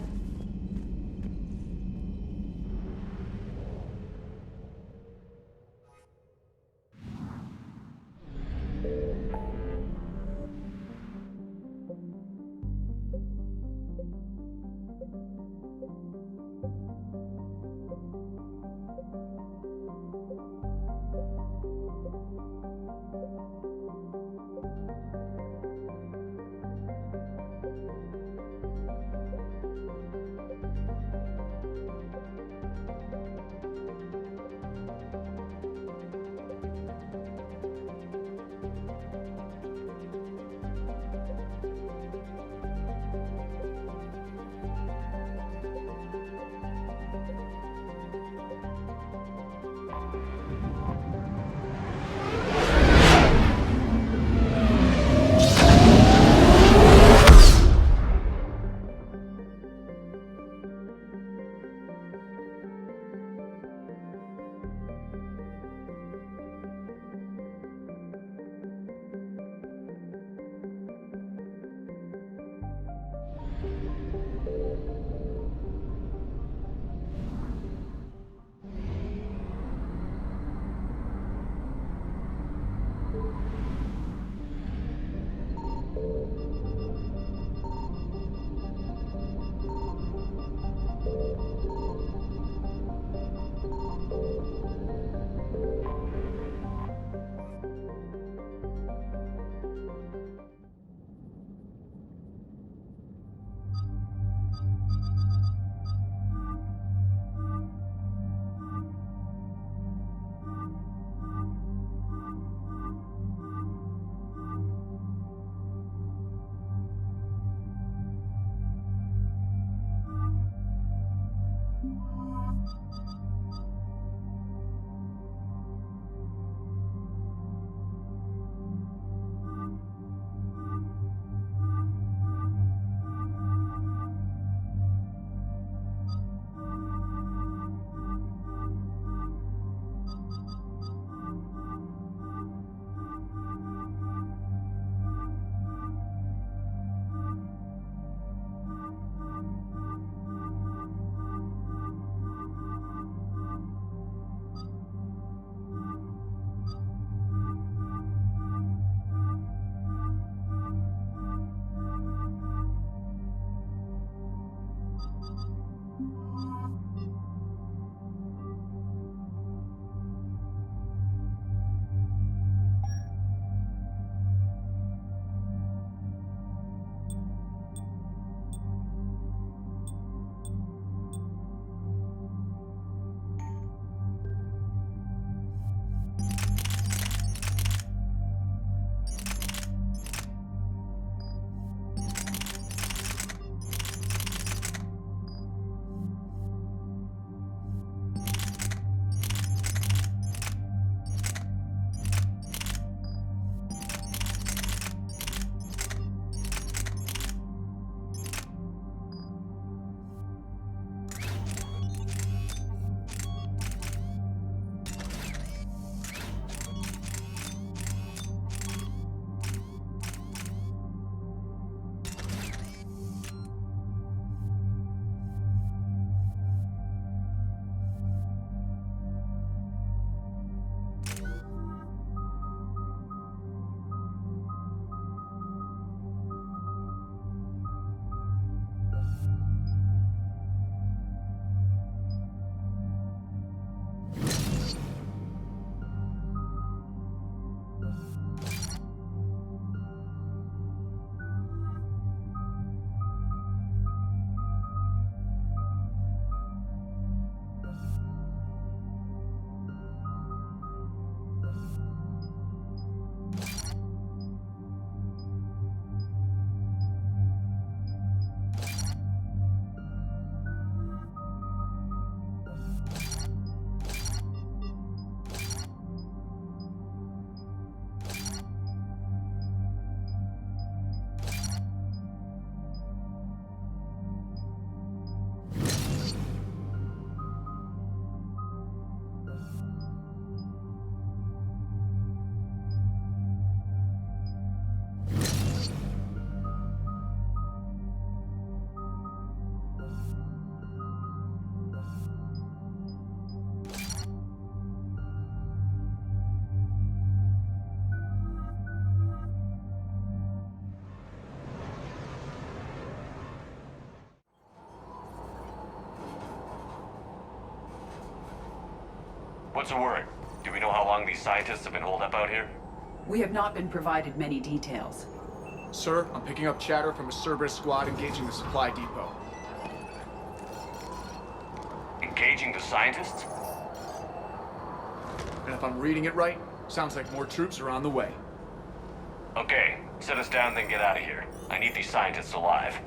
What's the word? Do we know how long these scientists have been holed up out here? We have not been provided many details. Sir, I'm picking up chatter from a Cerberus squad engaging the supply depot. Engaging the scientists? And if I'm reading it right, sounds like more troops are on the way. Okay, set us down, then get out of here. I need these scientists alive.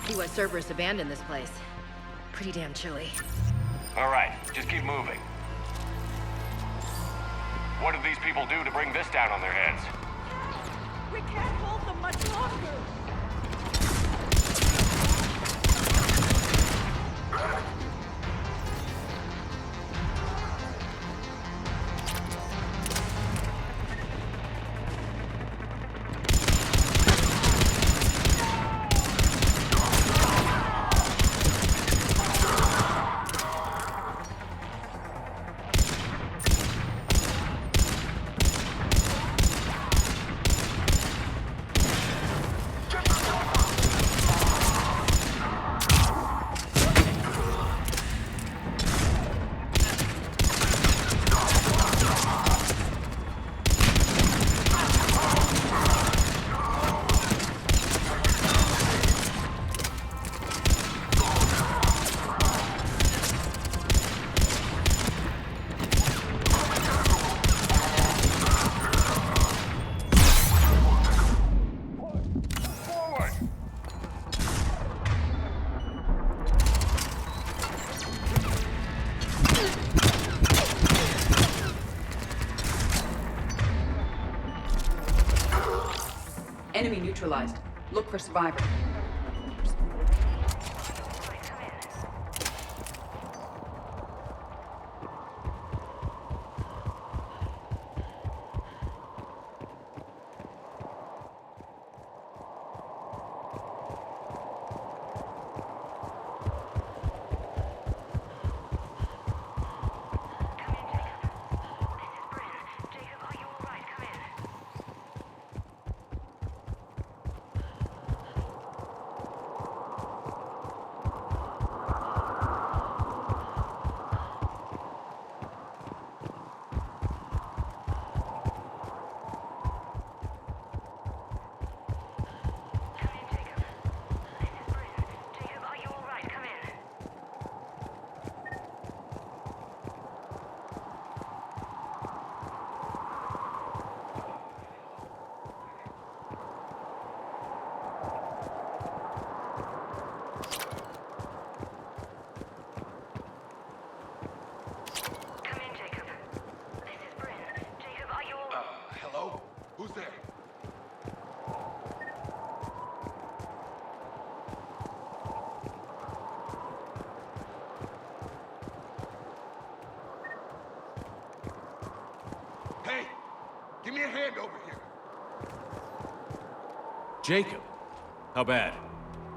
See why Cerberus abandoned this place. Pretty damn chilly. All right, just keep moving. What did these people do to bring this down on their heads? We can't hold them much longer. Enemy neutralized. Look for survivor. Who's there? Hey, give me a hand over here. Jacob, how bad?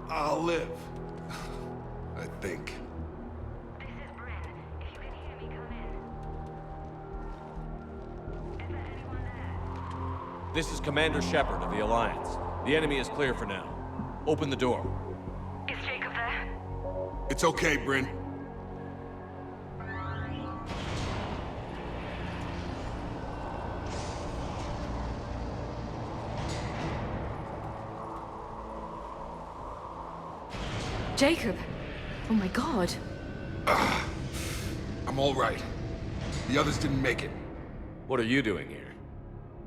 I'll live. I think. This is Commander Shepard of the Alliance. The enemy is clear for now. Open the door. Is Jacob there? It's okay, Bryn. Jacob! Oh my god. I'm all right. The others didn't make it. What are you doing here?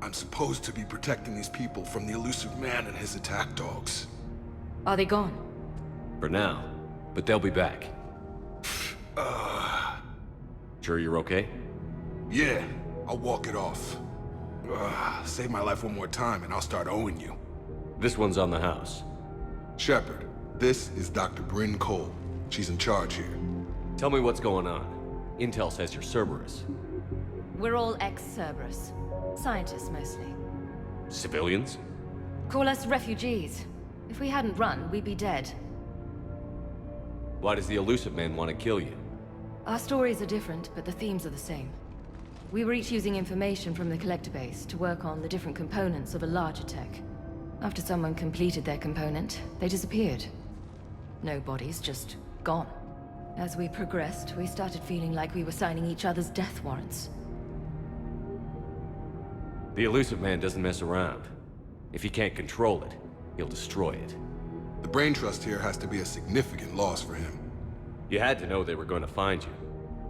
I'm supposed to be protecting these people from the elusive man and his attack dogs. Are they gone? For now, but they'll be back. Sure you're okay? Yeah, I'll walk it off. Save my life one more time and I'll start owing you. This one's on the house. Shepard, this is Dr. Bryn Cole. She's in charge here. Tell me what's going on. Intel says you're Cerberus. We're all ex-Cerberus. Scientists, mostly. Civilians? Call us refugees. If we hadn't run, we'd be dead. Why does the elusive man want to kill you? Our stories are different, but the themes are the same. We were each using information from the collector base to work on the different components of a larger tech. After someone completed their component, they disappeared. No bodies, just gone. As we progressed, we started feeling like we were signing each other's death warrants. The elusive man doesn't mess around. If he can't control it, he'll destroy it. The brain trust here has to be a significant loss for him. You had to know they were going to find you.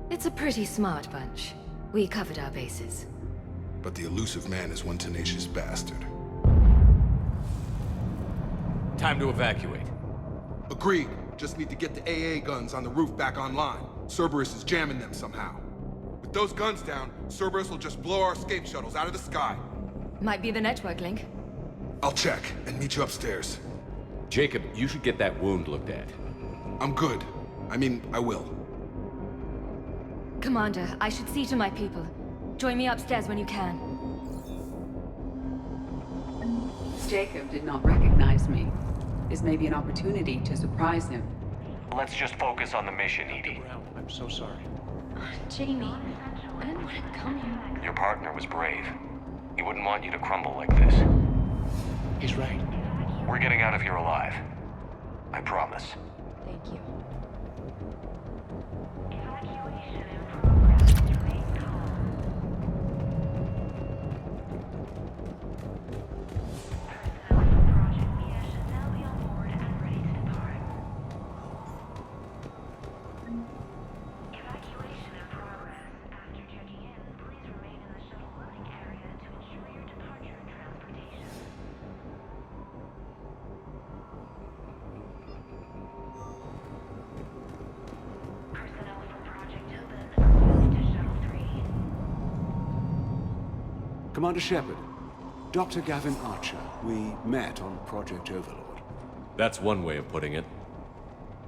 It's a pretty smart bunch. We covered our bases. But the elusive man is one tenacious bastard. Time to evacuate. Agreed. Just need to get the AA guns on the roof back online. Cerberus is jamming them somehow. With those guns down, Cerberus will just blow our escape shuttles out of the sky. Might be the network link. I'll check and meet you upstairs. Jacob, you should get that wound looked at. I'm good. I mean, I will. Commander, I should see to my people. Join me upstairs when you can. Jacob did not recognize me. This may be an opportunity to surprise him. Let's just focus on the mission, Edie. I'm so sorry. Jamie, I didn't want to come here. Your partner was brave. He wouldn't want you to crumble like this. He's right. We're getting out of here alive. I promise. Thank you. Commander Shepard, Dr. Gavin Archer, we met on Project Overlord. That's one way of putting it.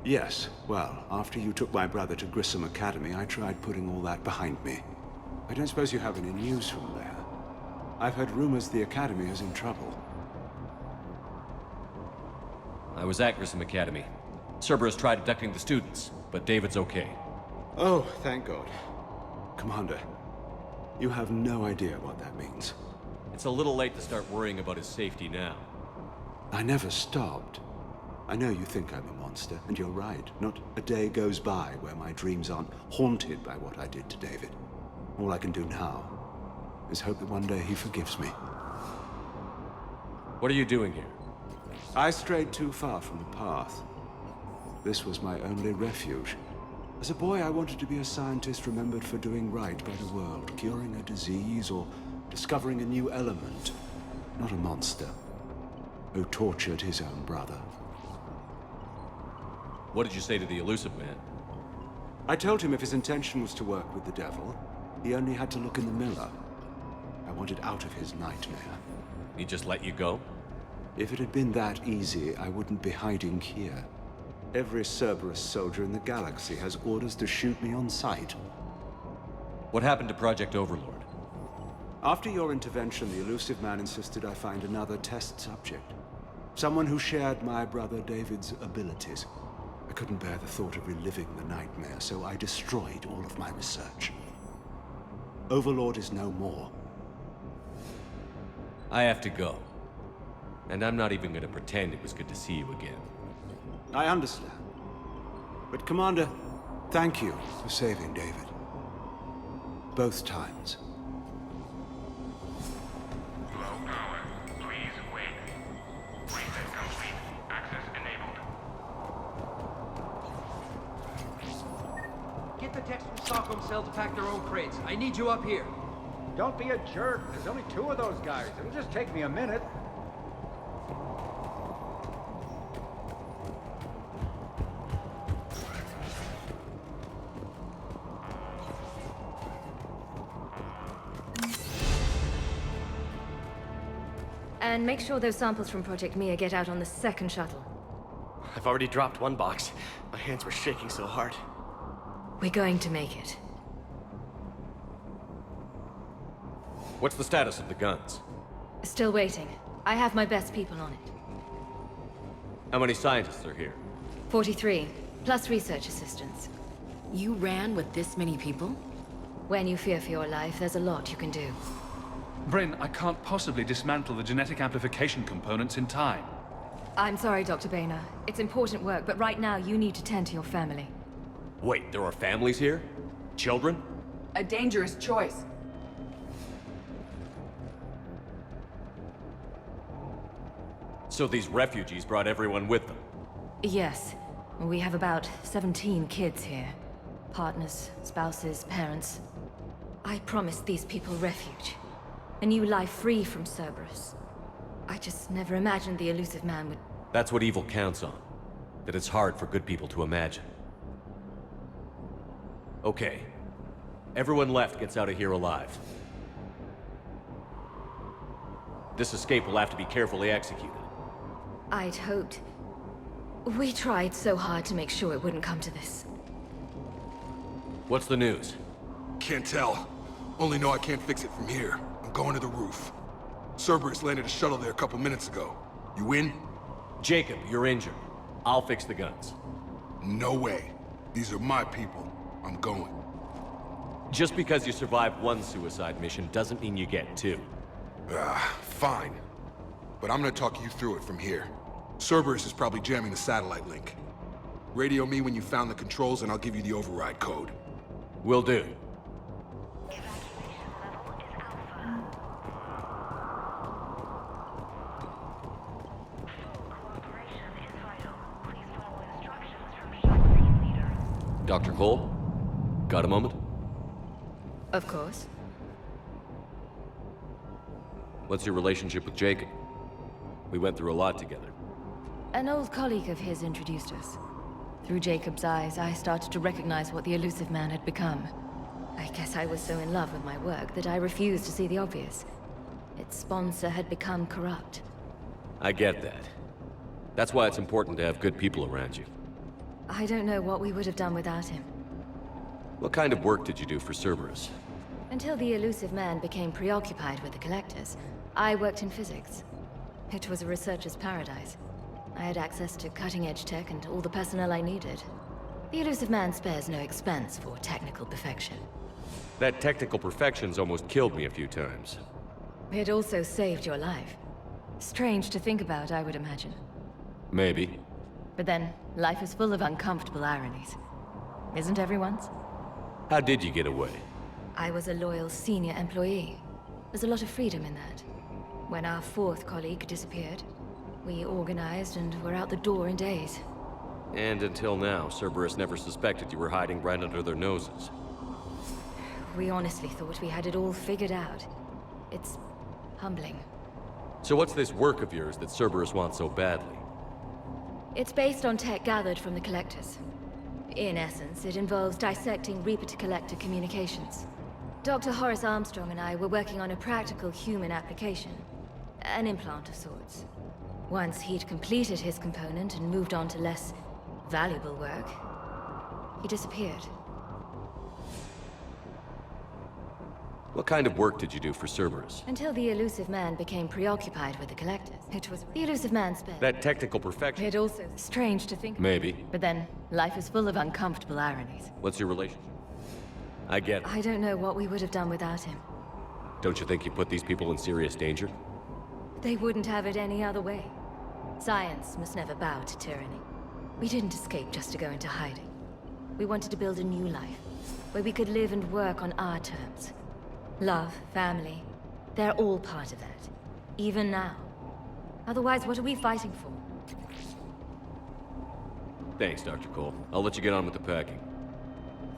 Yes, well, after you took my brother to Grissom Academy, I tried putting all that behind me. I don't suppose you have any news from there. I've heard rumors the Academy is in trouble. I was at Grissom Academy. Cerberus tried abducting the students, but David's okay. Oh, thank God. Commander, you have no idea what that means. It's a little late to start worrying about his safety now. I never stopped. I know you think I'm a monster, and you're right. Not a day goes by where my dreams aren't haunted by what I did to David. All I can do now is hope that one day he forgives me. What are you doing here? I strayed too far from the path. This was my only refuge. As a boy, I wanted to be a scientist remembered for doing right by the world, curing a disease or discovering a new element. Not a monster who tortured his own brother. What did you say to the elusive man? I told him if his intention was to work with the devil, he only had to look in the mirror. I wanted out of his nightmare. He just let you go? If it had been that easy, I wouldn't be hiding here. Every Cerberus soldier in the galaxy has orders to shoot me on sight. What happened to Project Overlord? After your intervention, the elusive man insisted I find another test subject. Someone who shared my brother David's abilities. I couldn't bear the thought of reliving the nightmare, so I destroyed all of my research. Overlord is no more. I have to go. And I'm not even gonna pretend it was good to see you again. I understand. But Commander, thank you for saving David. Both times. Low power. Please wait. Reset complete. Access enabled. Stockholm cell to pack their own crates. I need you up here. Don't be a jerk. There's only 2 of those guys. It'll just take me a minute. And make sure those samples from Project Mia get out on the second shuttle. I've already dropped one box. My hands were shaking so hard. We're going to make it. What's the status of the guns? Still waiting. I have my best people on it. How many scientists are here? 43, plus research assistants. You ran with this many people? When you fear for your life, there's a lot you can do. Bryn, I can't possibly dismantle the genetic amplification components in time. I'm sorry, Dr. Boehner. It's important work, but right now you need to tend to your family. Wait, there are families here? Children? A dangerous choice. So these refugees brought everyone with them? Yes. We have about 17 kids here. Partners, spouses, parents. I promised these people refuge. A new life free from Cerberus. I just never imagined the elusive man would... That's what evil counts on. That it's hard for good people to imagine. Okay. Everyone left gets out of here alive. This escape will have to be carefully executed. I'd hoped. We tried so hard to make sure it wouldn't come to this. What's the news? Can't tell. Only know I can't fix it from here. I'm going to the roof. Cerberus landed a shuttle there a couple minutes ago. You in? Jacob, you're injured. I'll fix the guns. No way. These are my people. I'm going. Just because you survived one suicide mission doesn't mean you get 2. Fine. But I'm gonna talk you through it from here. Cerberus is probably jamming the satellite link. Radio me when you found the controls and I'll give you the override code. Will do. Dr. Cole? Got a moment? Of course. What's your relationship with Jacob? We went through a lot together. An old colleague of his introduced us. Through Jacob's eyes, I started to recognize what the elusive man had become. I guess I was so in love with my work that I refused to see the obvious. Its sponsor had become corrupt. I get that. That's why it's important to have good people around you. I don't know what we would have done without him. What kind of work did you do for Cerberus? Until the elusive man became preoccupied with the Collectors, I worked in physics. It was a researcher's paradise. I had access to cutting-edge tech and all the personnel I needed. The elusive man spares no expense for technical perfection. That technical perfection's almost killed me a few times. It also saved your life. Strange to think about, I would imagine. Maybe. But then, life is full of uncomfortable ironies. Isn't everyone's? How did you get away? I was a loyal senior employee. There's a lot of freedom in that. When our 4th colleague disappeared, we organized and were out the door in days. And until now, Cerberus never suspected you were hiding right under their noses. We honestly thought we had it all figured out. It's humbling. So what's this work of yours that Cerberus wants so badly? It's based on tech gathered from the Collectors. In essence, it involves dissecting Reaper-to-Collector communications. Dr. Horace Armstrong and I were working on a practical human application. An implant of sorts. Once he'd completed his component and moved on to less valuable work, he disappeared. What kind of work did you do for Cerberus? Until the elusive man became preoccupied with the Collectors. It was the elusive man's bed. That technical perfection. It also strange to think. Maybe. But then, life is full of uncomfortable ironies. What's your relationship? I get it. I don't know what we would have done without him. Don't you think you put these people in serious danger? They wouldn't have it any other way. Science must never bow to tyranny. We didn't escape just to go into hiding. We wanted to build a new life, where we could live and work on our terms. Love, family, they're all part of that. Even now. Otherwise, what are we fighting for? Thanks, Dr. Cole. I'll let you get on with the packing.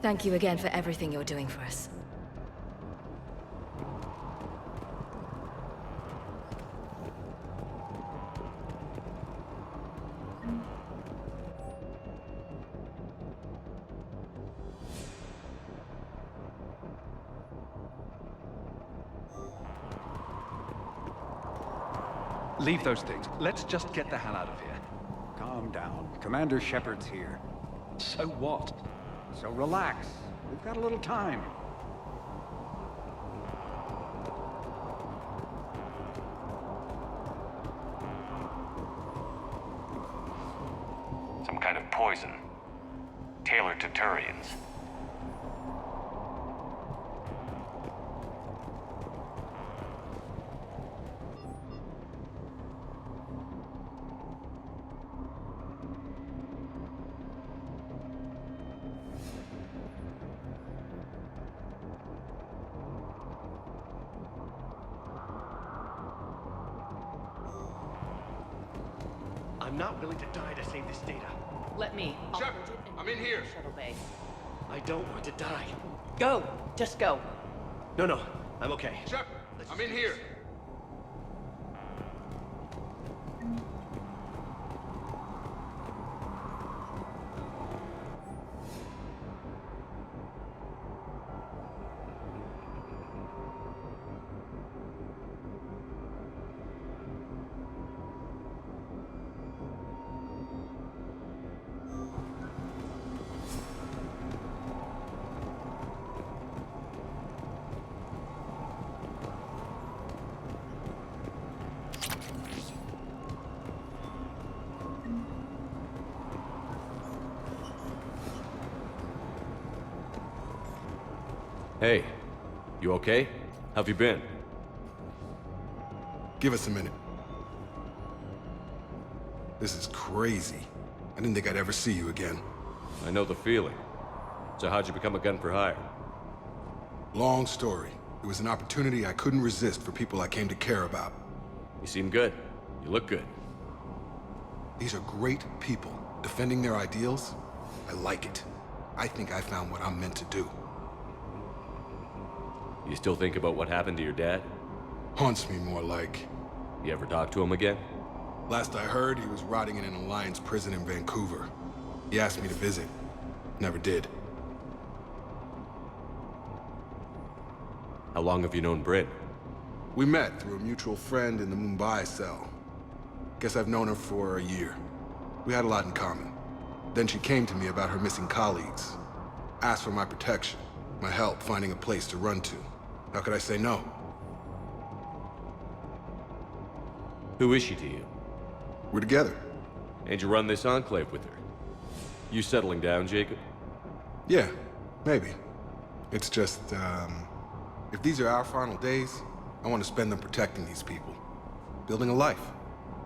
Thank you again for everything you're doing for us. Leave those things. Let's just get the hell out of here. Calm down. Commander Shepard's here. So what? So relax. We've got a little time. Some kind of poison. Tailored to Turians. I'm not willing to die to save this data. Let me. Shepard, I'm in here. Shuttle bay. I don't want to die. Go. Just go. No, I'm okay. Shepard, I'm in here. Hey, you okay? How have you been? Give us a minute. This is crazy. I didn't think I'd ever see you again. I know the feeling. So how'd you become a gun for hire? Long story. It was an opportunity I couldn't resist for people I came to care about. You seem good. You look good. These are great people. Defending their ideals, I like it. I think I found what I'm meant to do. You still think about what happened to your dad? Haunts me more like... You ever talk to him again? Last I heard, he was rotting in an Alliance prison in Vancouver. He asked me to visit. Never did. How long have you known Bryn? We met through a mutual friend in the Mumbai cell. Guess I've known her for a year. We had a lot in common. Then she came to me about her missing colleagues. Asked for my protection, my help finding a place to run to. How could I say no? Who is she to you? We're together. And you run this enclave with her? You settling down, Jacob? Yeah, maybe. It's just, if these are our final days, I want to spend them protecting these people. Building a life.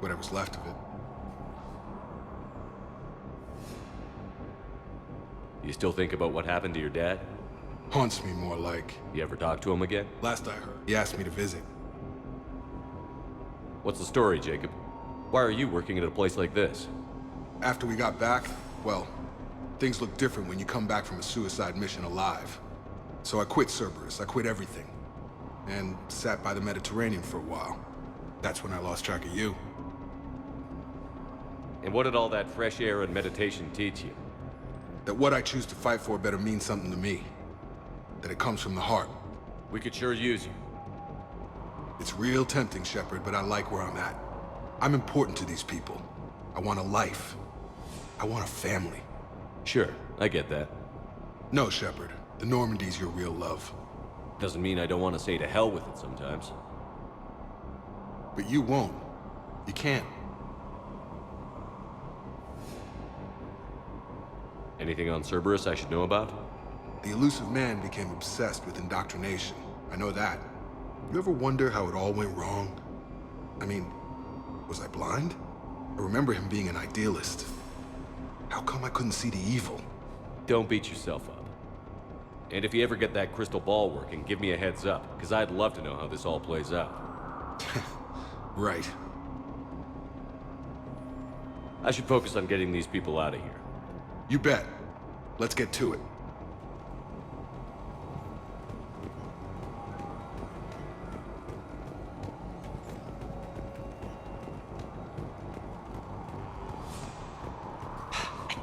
Whatever's left of it. You still think about what happened to your dad? Haunts me more like... You ever talk to him again? Last I heard, he asked me to visit. What's the story, Jacob? Why are you working at a place like this? After we got back, well, things look different when you come back from a suicide mission alive. So I quit Cerberus, I quit everything. And sat by the Mediterranean for a while. That's when I lost track of you. And what did all that fresh air and meditation teach you? That what I choose to fight for better mean something to me. That it comes from the heart. We could sure use you. It's real tempting, Shepard, but I like where I'm at. I'm important to these people. I want a life. I want a family. Sure, I get that. No, Shepard. The Normandy's your real love. Doesn't mean I don't want to say to hell with it sometimes. But you won't. You can't. Anything on Cerberus I should know about? The elusive man became obsessed with indoctrination. I know that. You ever wonder how it all went wrong? I mean, was I blind? I remember him being an idealist. How come I couldn't see the evil? Don't beat yourself up. And if you ever get that crystal ball working, give me a heads up, because I'd love to know how this all plays out. Right. I should focus on getting these people out of here. You bet. Let's get to it.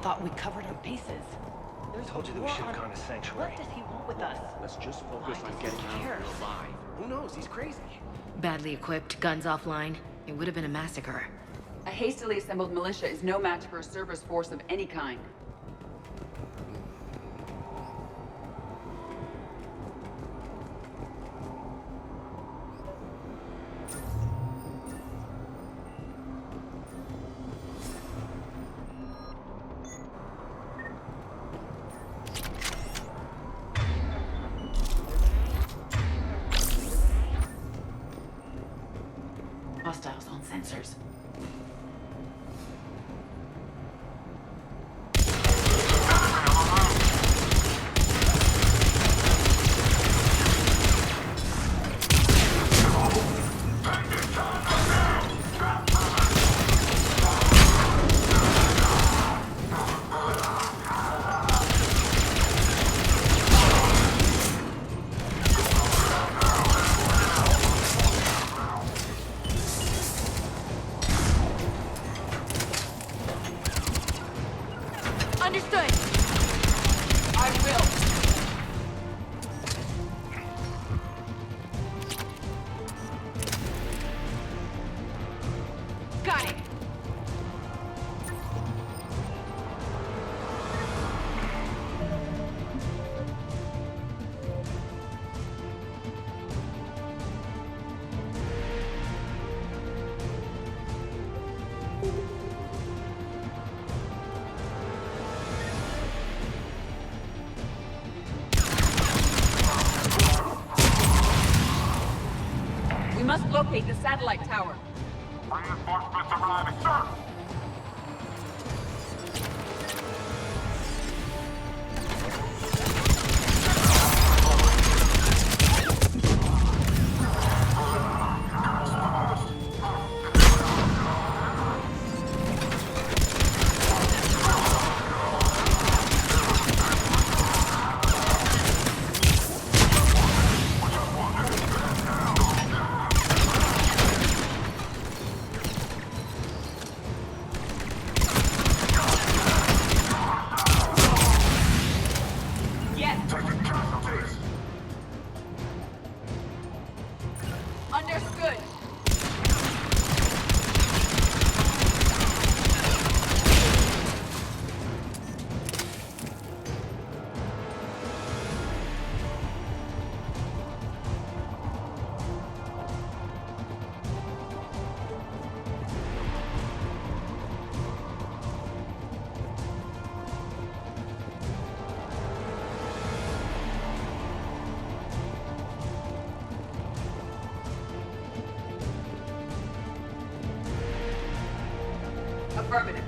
thought we covered our bases. I told you that we should have gone to Sanctuary. What does he want with us? Let's just focus on getting out here alive. Who knows? He's crazy. Badly equipped, guns offline. It would have been a massacre. A hastily assembled militia is no match for a Cerberus force of any kind. Hostiles on sensors. Understood. I will. Got it. We must locate the satellite tower. Reinforcements arriving, sir! Yes. Understood. Affirmative.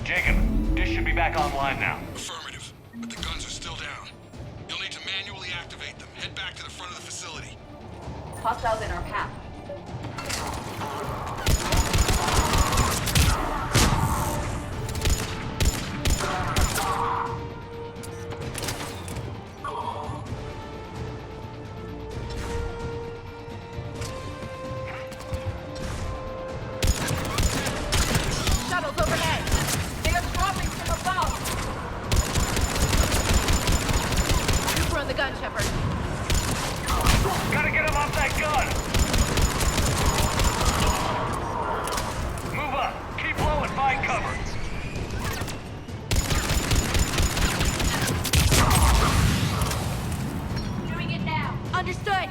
Jacob, dish should be back online now. Affirmative, but the guns are still down. You'll need to manually activate them. Head back to the front of the facility. Hostiles in our path. Shuttles overhead. They are dropping from above. Trooper on the gun, Shepard. Gotta get him off that gun! Move up. Keep low and find cover. Doing it now. Understood.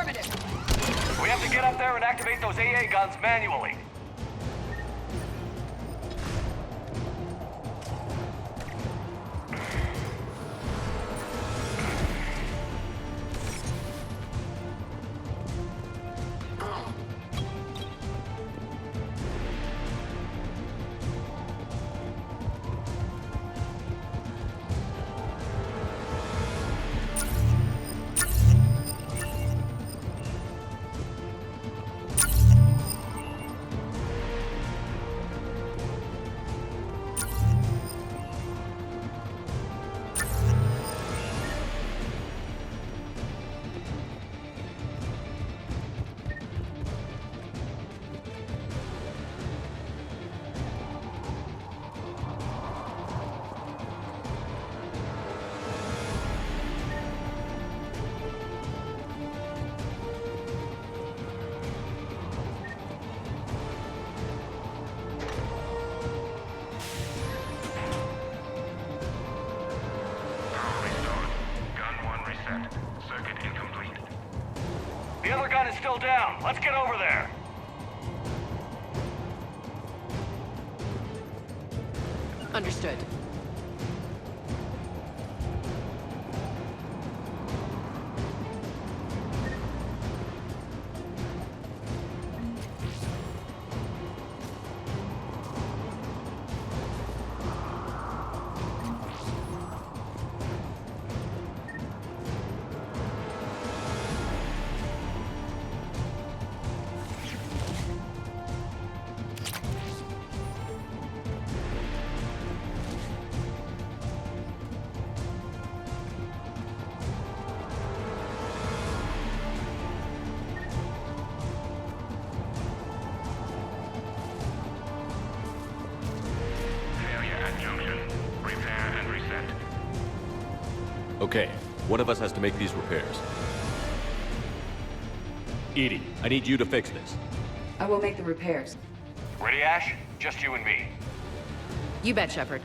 Affirmative. We have to get up there and activate those AA guns manually. The other gun is still down. Let's get over there. Understood. Okay, one of us has to make these repairs. Edie, I need you to fix this. I will make the repairs. Ready, Ash? Just you and me. You bet, Shepard.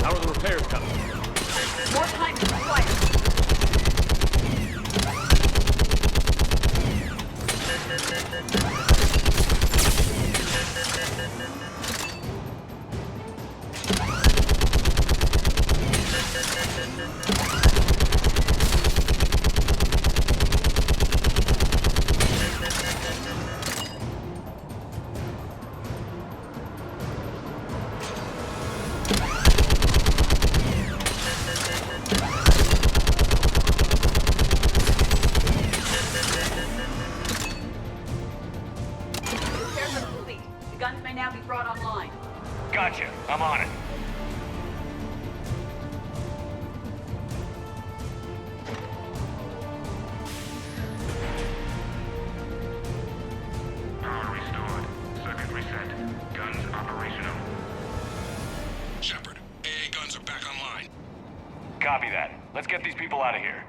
How are the repairs coming? More time is required. Repairs are complete. The guns may now be brought online. Gotcha. I'm on it. Power restored. Circuit reset. Guns operational. Shepard, AA guns are back online. Copy that. Let's get these people out of here.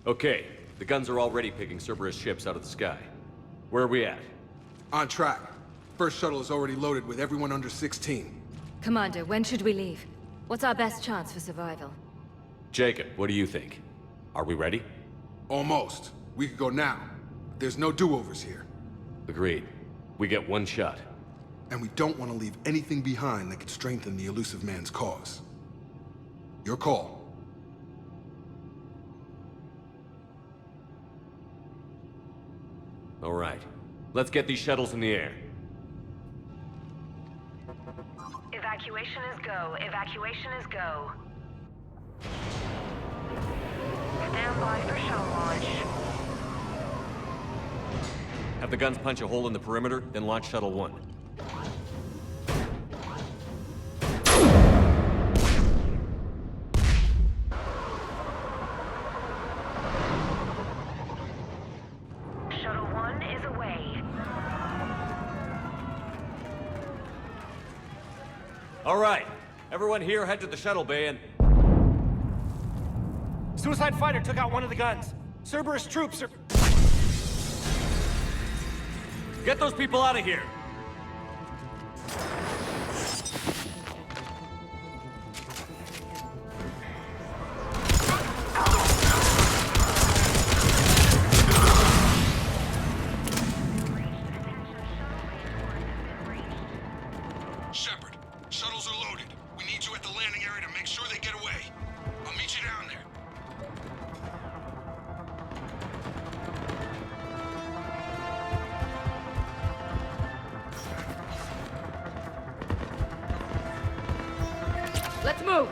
Okay, the guns are already picking Cerberus ships out of the sky. Where are we at? On track. First shuttle is already loaded with everyone under 16. Commander, when should we leave? What's our best chance for survival? Jacob, what do you think? Are we ready? Almost. We could go now. There's no do-overs here. Agreed. We get one shot. And we don't want to leave anything behind that could strengthen the elusive man's cause. Your call. All right. Let's get these shuttles in the air. Evacuation is go. Evacuation is go. Stand by for shuttle launch. Have the guns punch a hole in the perimeter, then launch Shuttle 1. All right. Everyone here head to the shuttle bay and... Suicide fighter took out one of the guns. Cerberus troops are... Get those people out of here! Shepard, shuttles are loaded. We need you at the landing area to make sure they get away. I'll meet you down there. Let's move!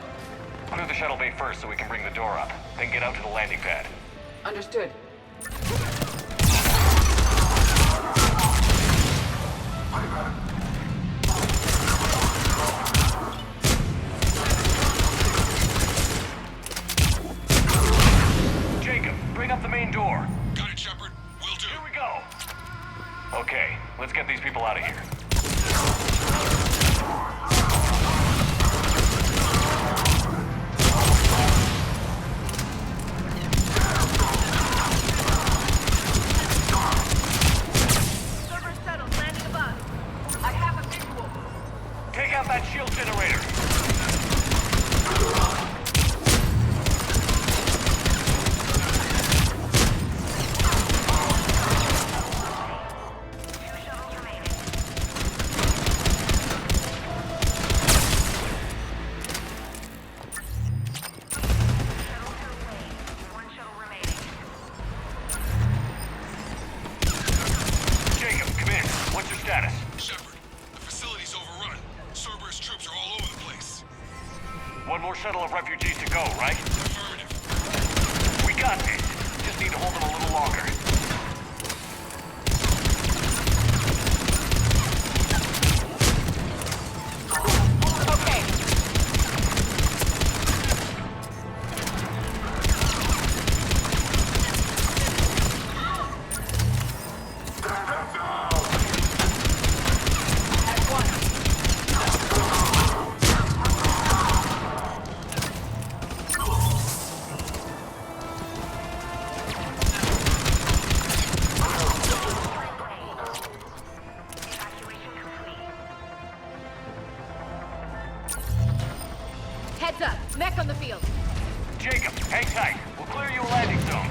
Clear the shuttle bay first so we can bring the door up. Then get out to the landing pad. Understood. Jacob, bring up the main door. Got it, Shepard. Will do. Here we go. Okay, let's get these people out of here. Server settled, landing above. I have a visual. Take out that shield generator. Jacob, come in. What's your status? Shepard, the facility's overrun. Cerberus troops are all over the place. One more shuttle of refugees to go, right? Affirmative. We got this. Just need to hold them a little longer. Okay. Heads up! Mech on the field! Jacob, hang tight. We'll clear you a landing zone.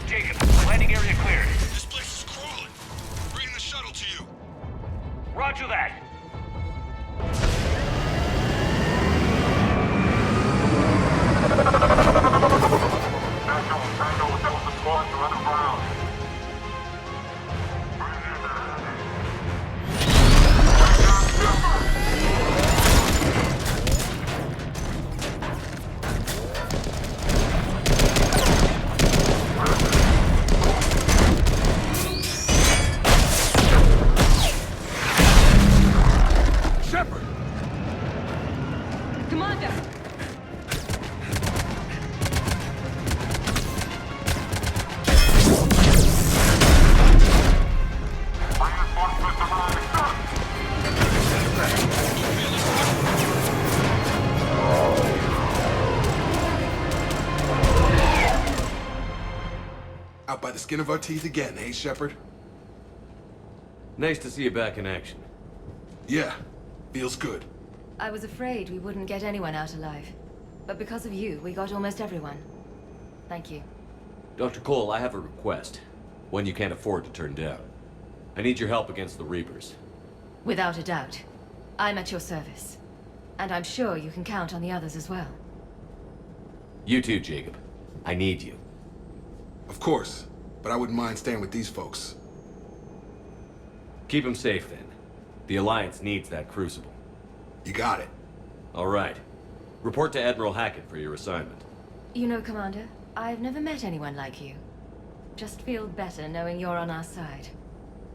Jacob, landing area cleared. This place is crawling. Bring the shuttle to you. Roger that. skin of our teeth again, hey, Shepard? Nice to see you back in action. Yeah, feels good. I was afraid we wouldn't get anyone out alive. But because of you, we got almost everyone. Thank you. Dr. Cole, I have a request. One you can't afford to turn down. I need your help against the Reapers. Without a doubt. I'm at your service. And I'm sure you can count on the others as well. You too, Jacob. I need you. Of course, but I wouldn't mind staying with these folks. Keep them safe, then. The Alliance needs that Crucible. You got it. All right. Report to Admiral Hackett for your assignment. You know, Commander, I've never met anyone like you. Just feel better knowing you're on our side.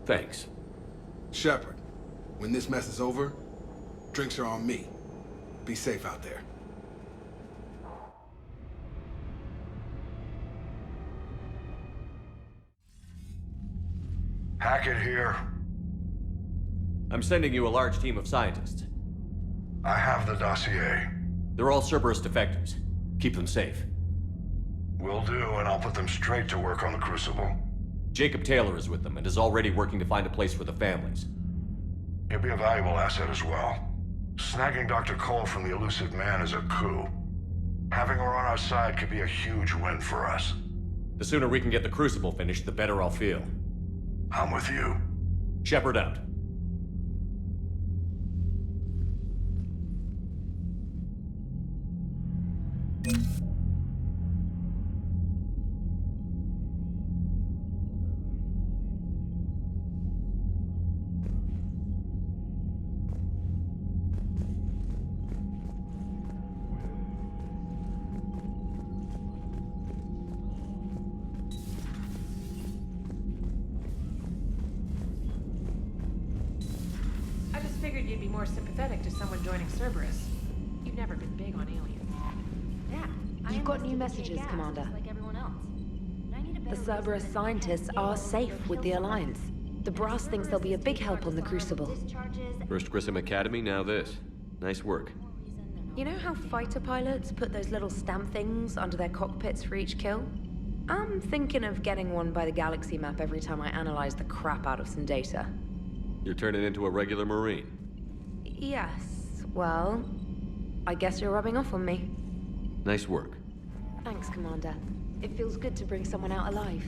Thanks. Shepard, when this mess is over, drinks are on me. Be safe out there. Hackett here. I'm sending you a large team of scientists. I have the dossier. They're all Cerberus defectors. Keep them safe. Will do, and I'll put them straight to work on the Crucible. Jacob Taylor is with them and is already working to find a place for the families. He'll be a valuable asset as well. Snagging Dr. Cole from the elusive man is a coup. Having her on our side could be a huge win for us. The sooner we can get the Crucible finished, the better I'll feel. I'm with you. Shepard out. I just figured you'd be more sympathetic to someone joining Cerberus. You've never been big on aliens. Yeah, you've got new messages, Commander. Like everyone else. The Cerberus scientists are safe with the Alliance. The brass thinks they'll be a big help on the Crucible. First Grissom Academy, now this. Nice work. You know how fighter pilots put those little stamp things under their cockpits for each kill? I'm thinking of getting one by the galaxy map every time I analyze the crap out of some data. You're turning into a regular Marine. Yes, well, I guess you're rubbing off on me. Nice work. Thanks, Commander. It feels good to bring someone out alive.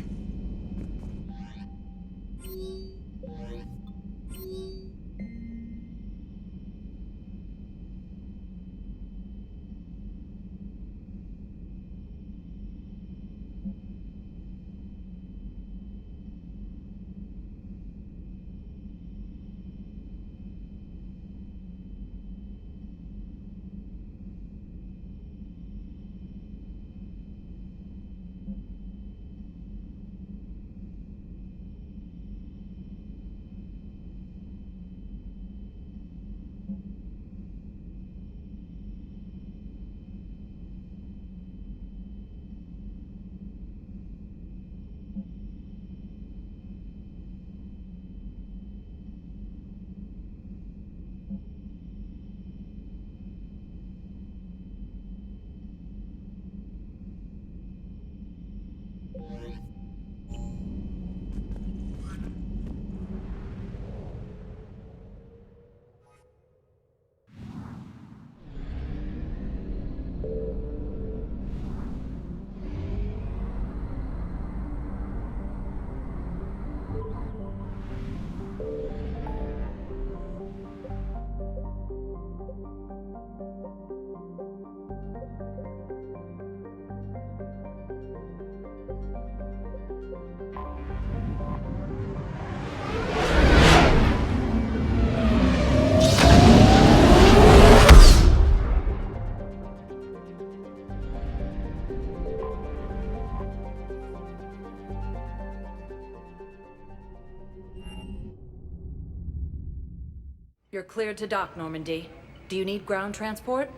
You're cleared to dock, Normandy. Do you need ground transport?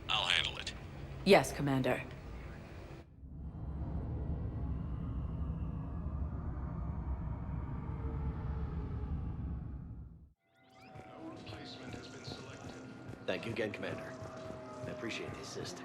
I'll handle it. Yes, Commander. Thank you again, Commander. I appreciate the assist.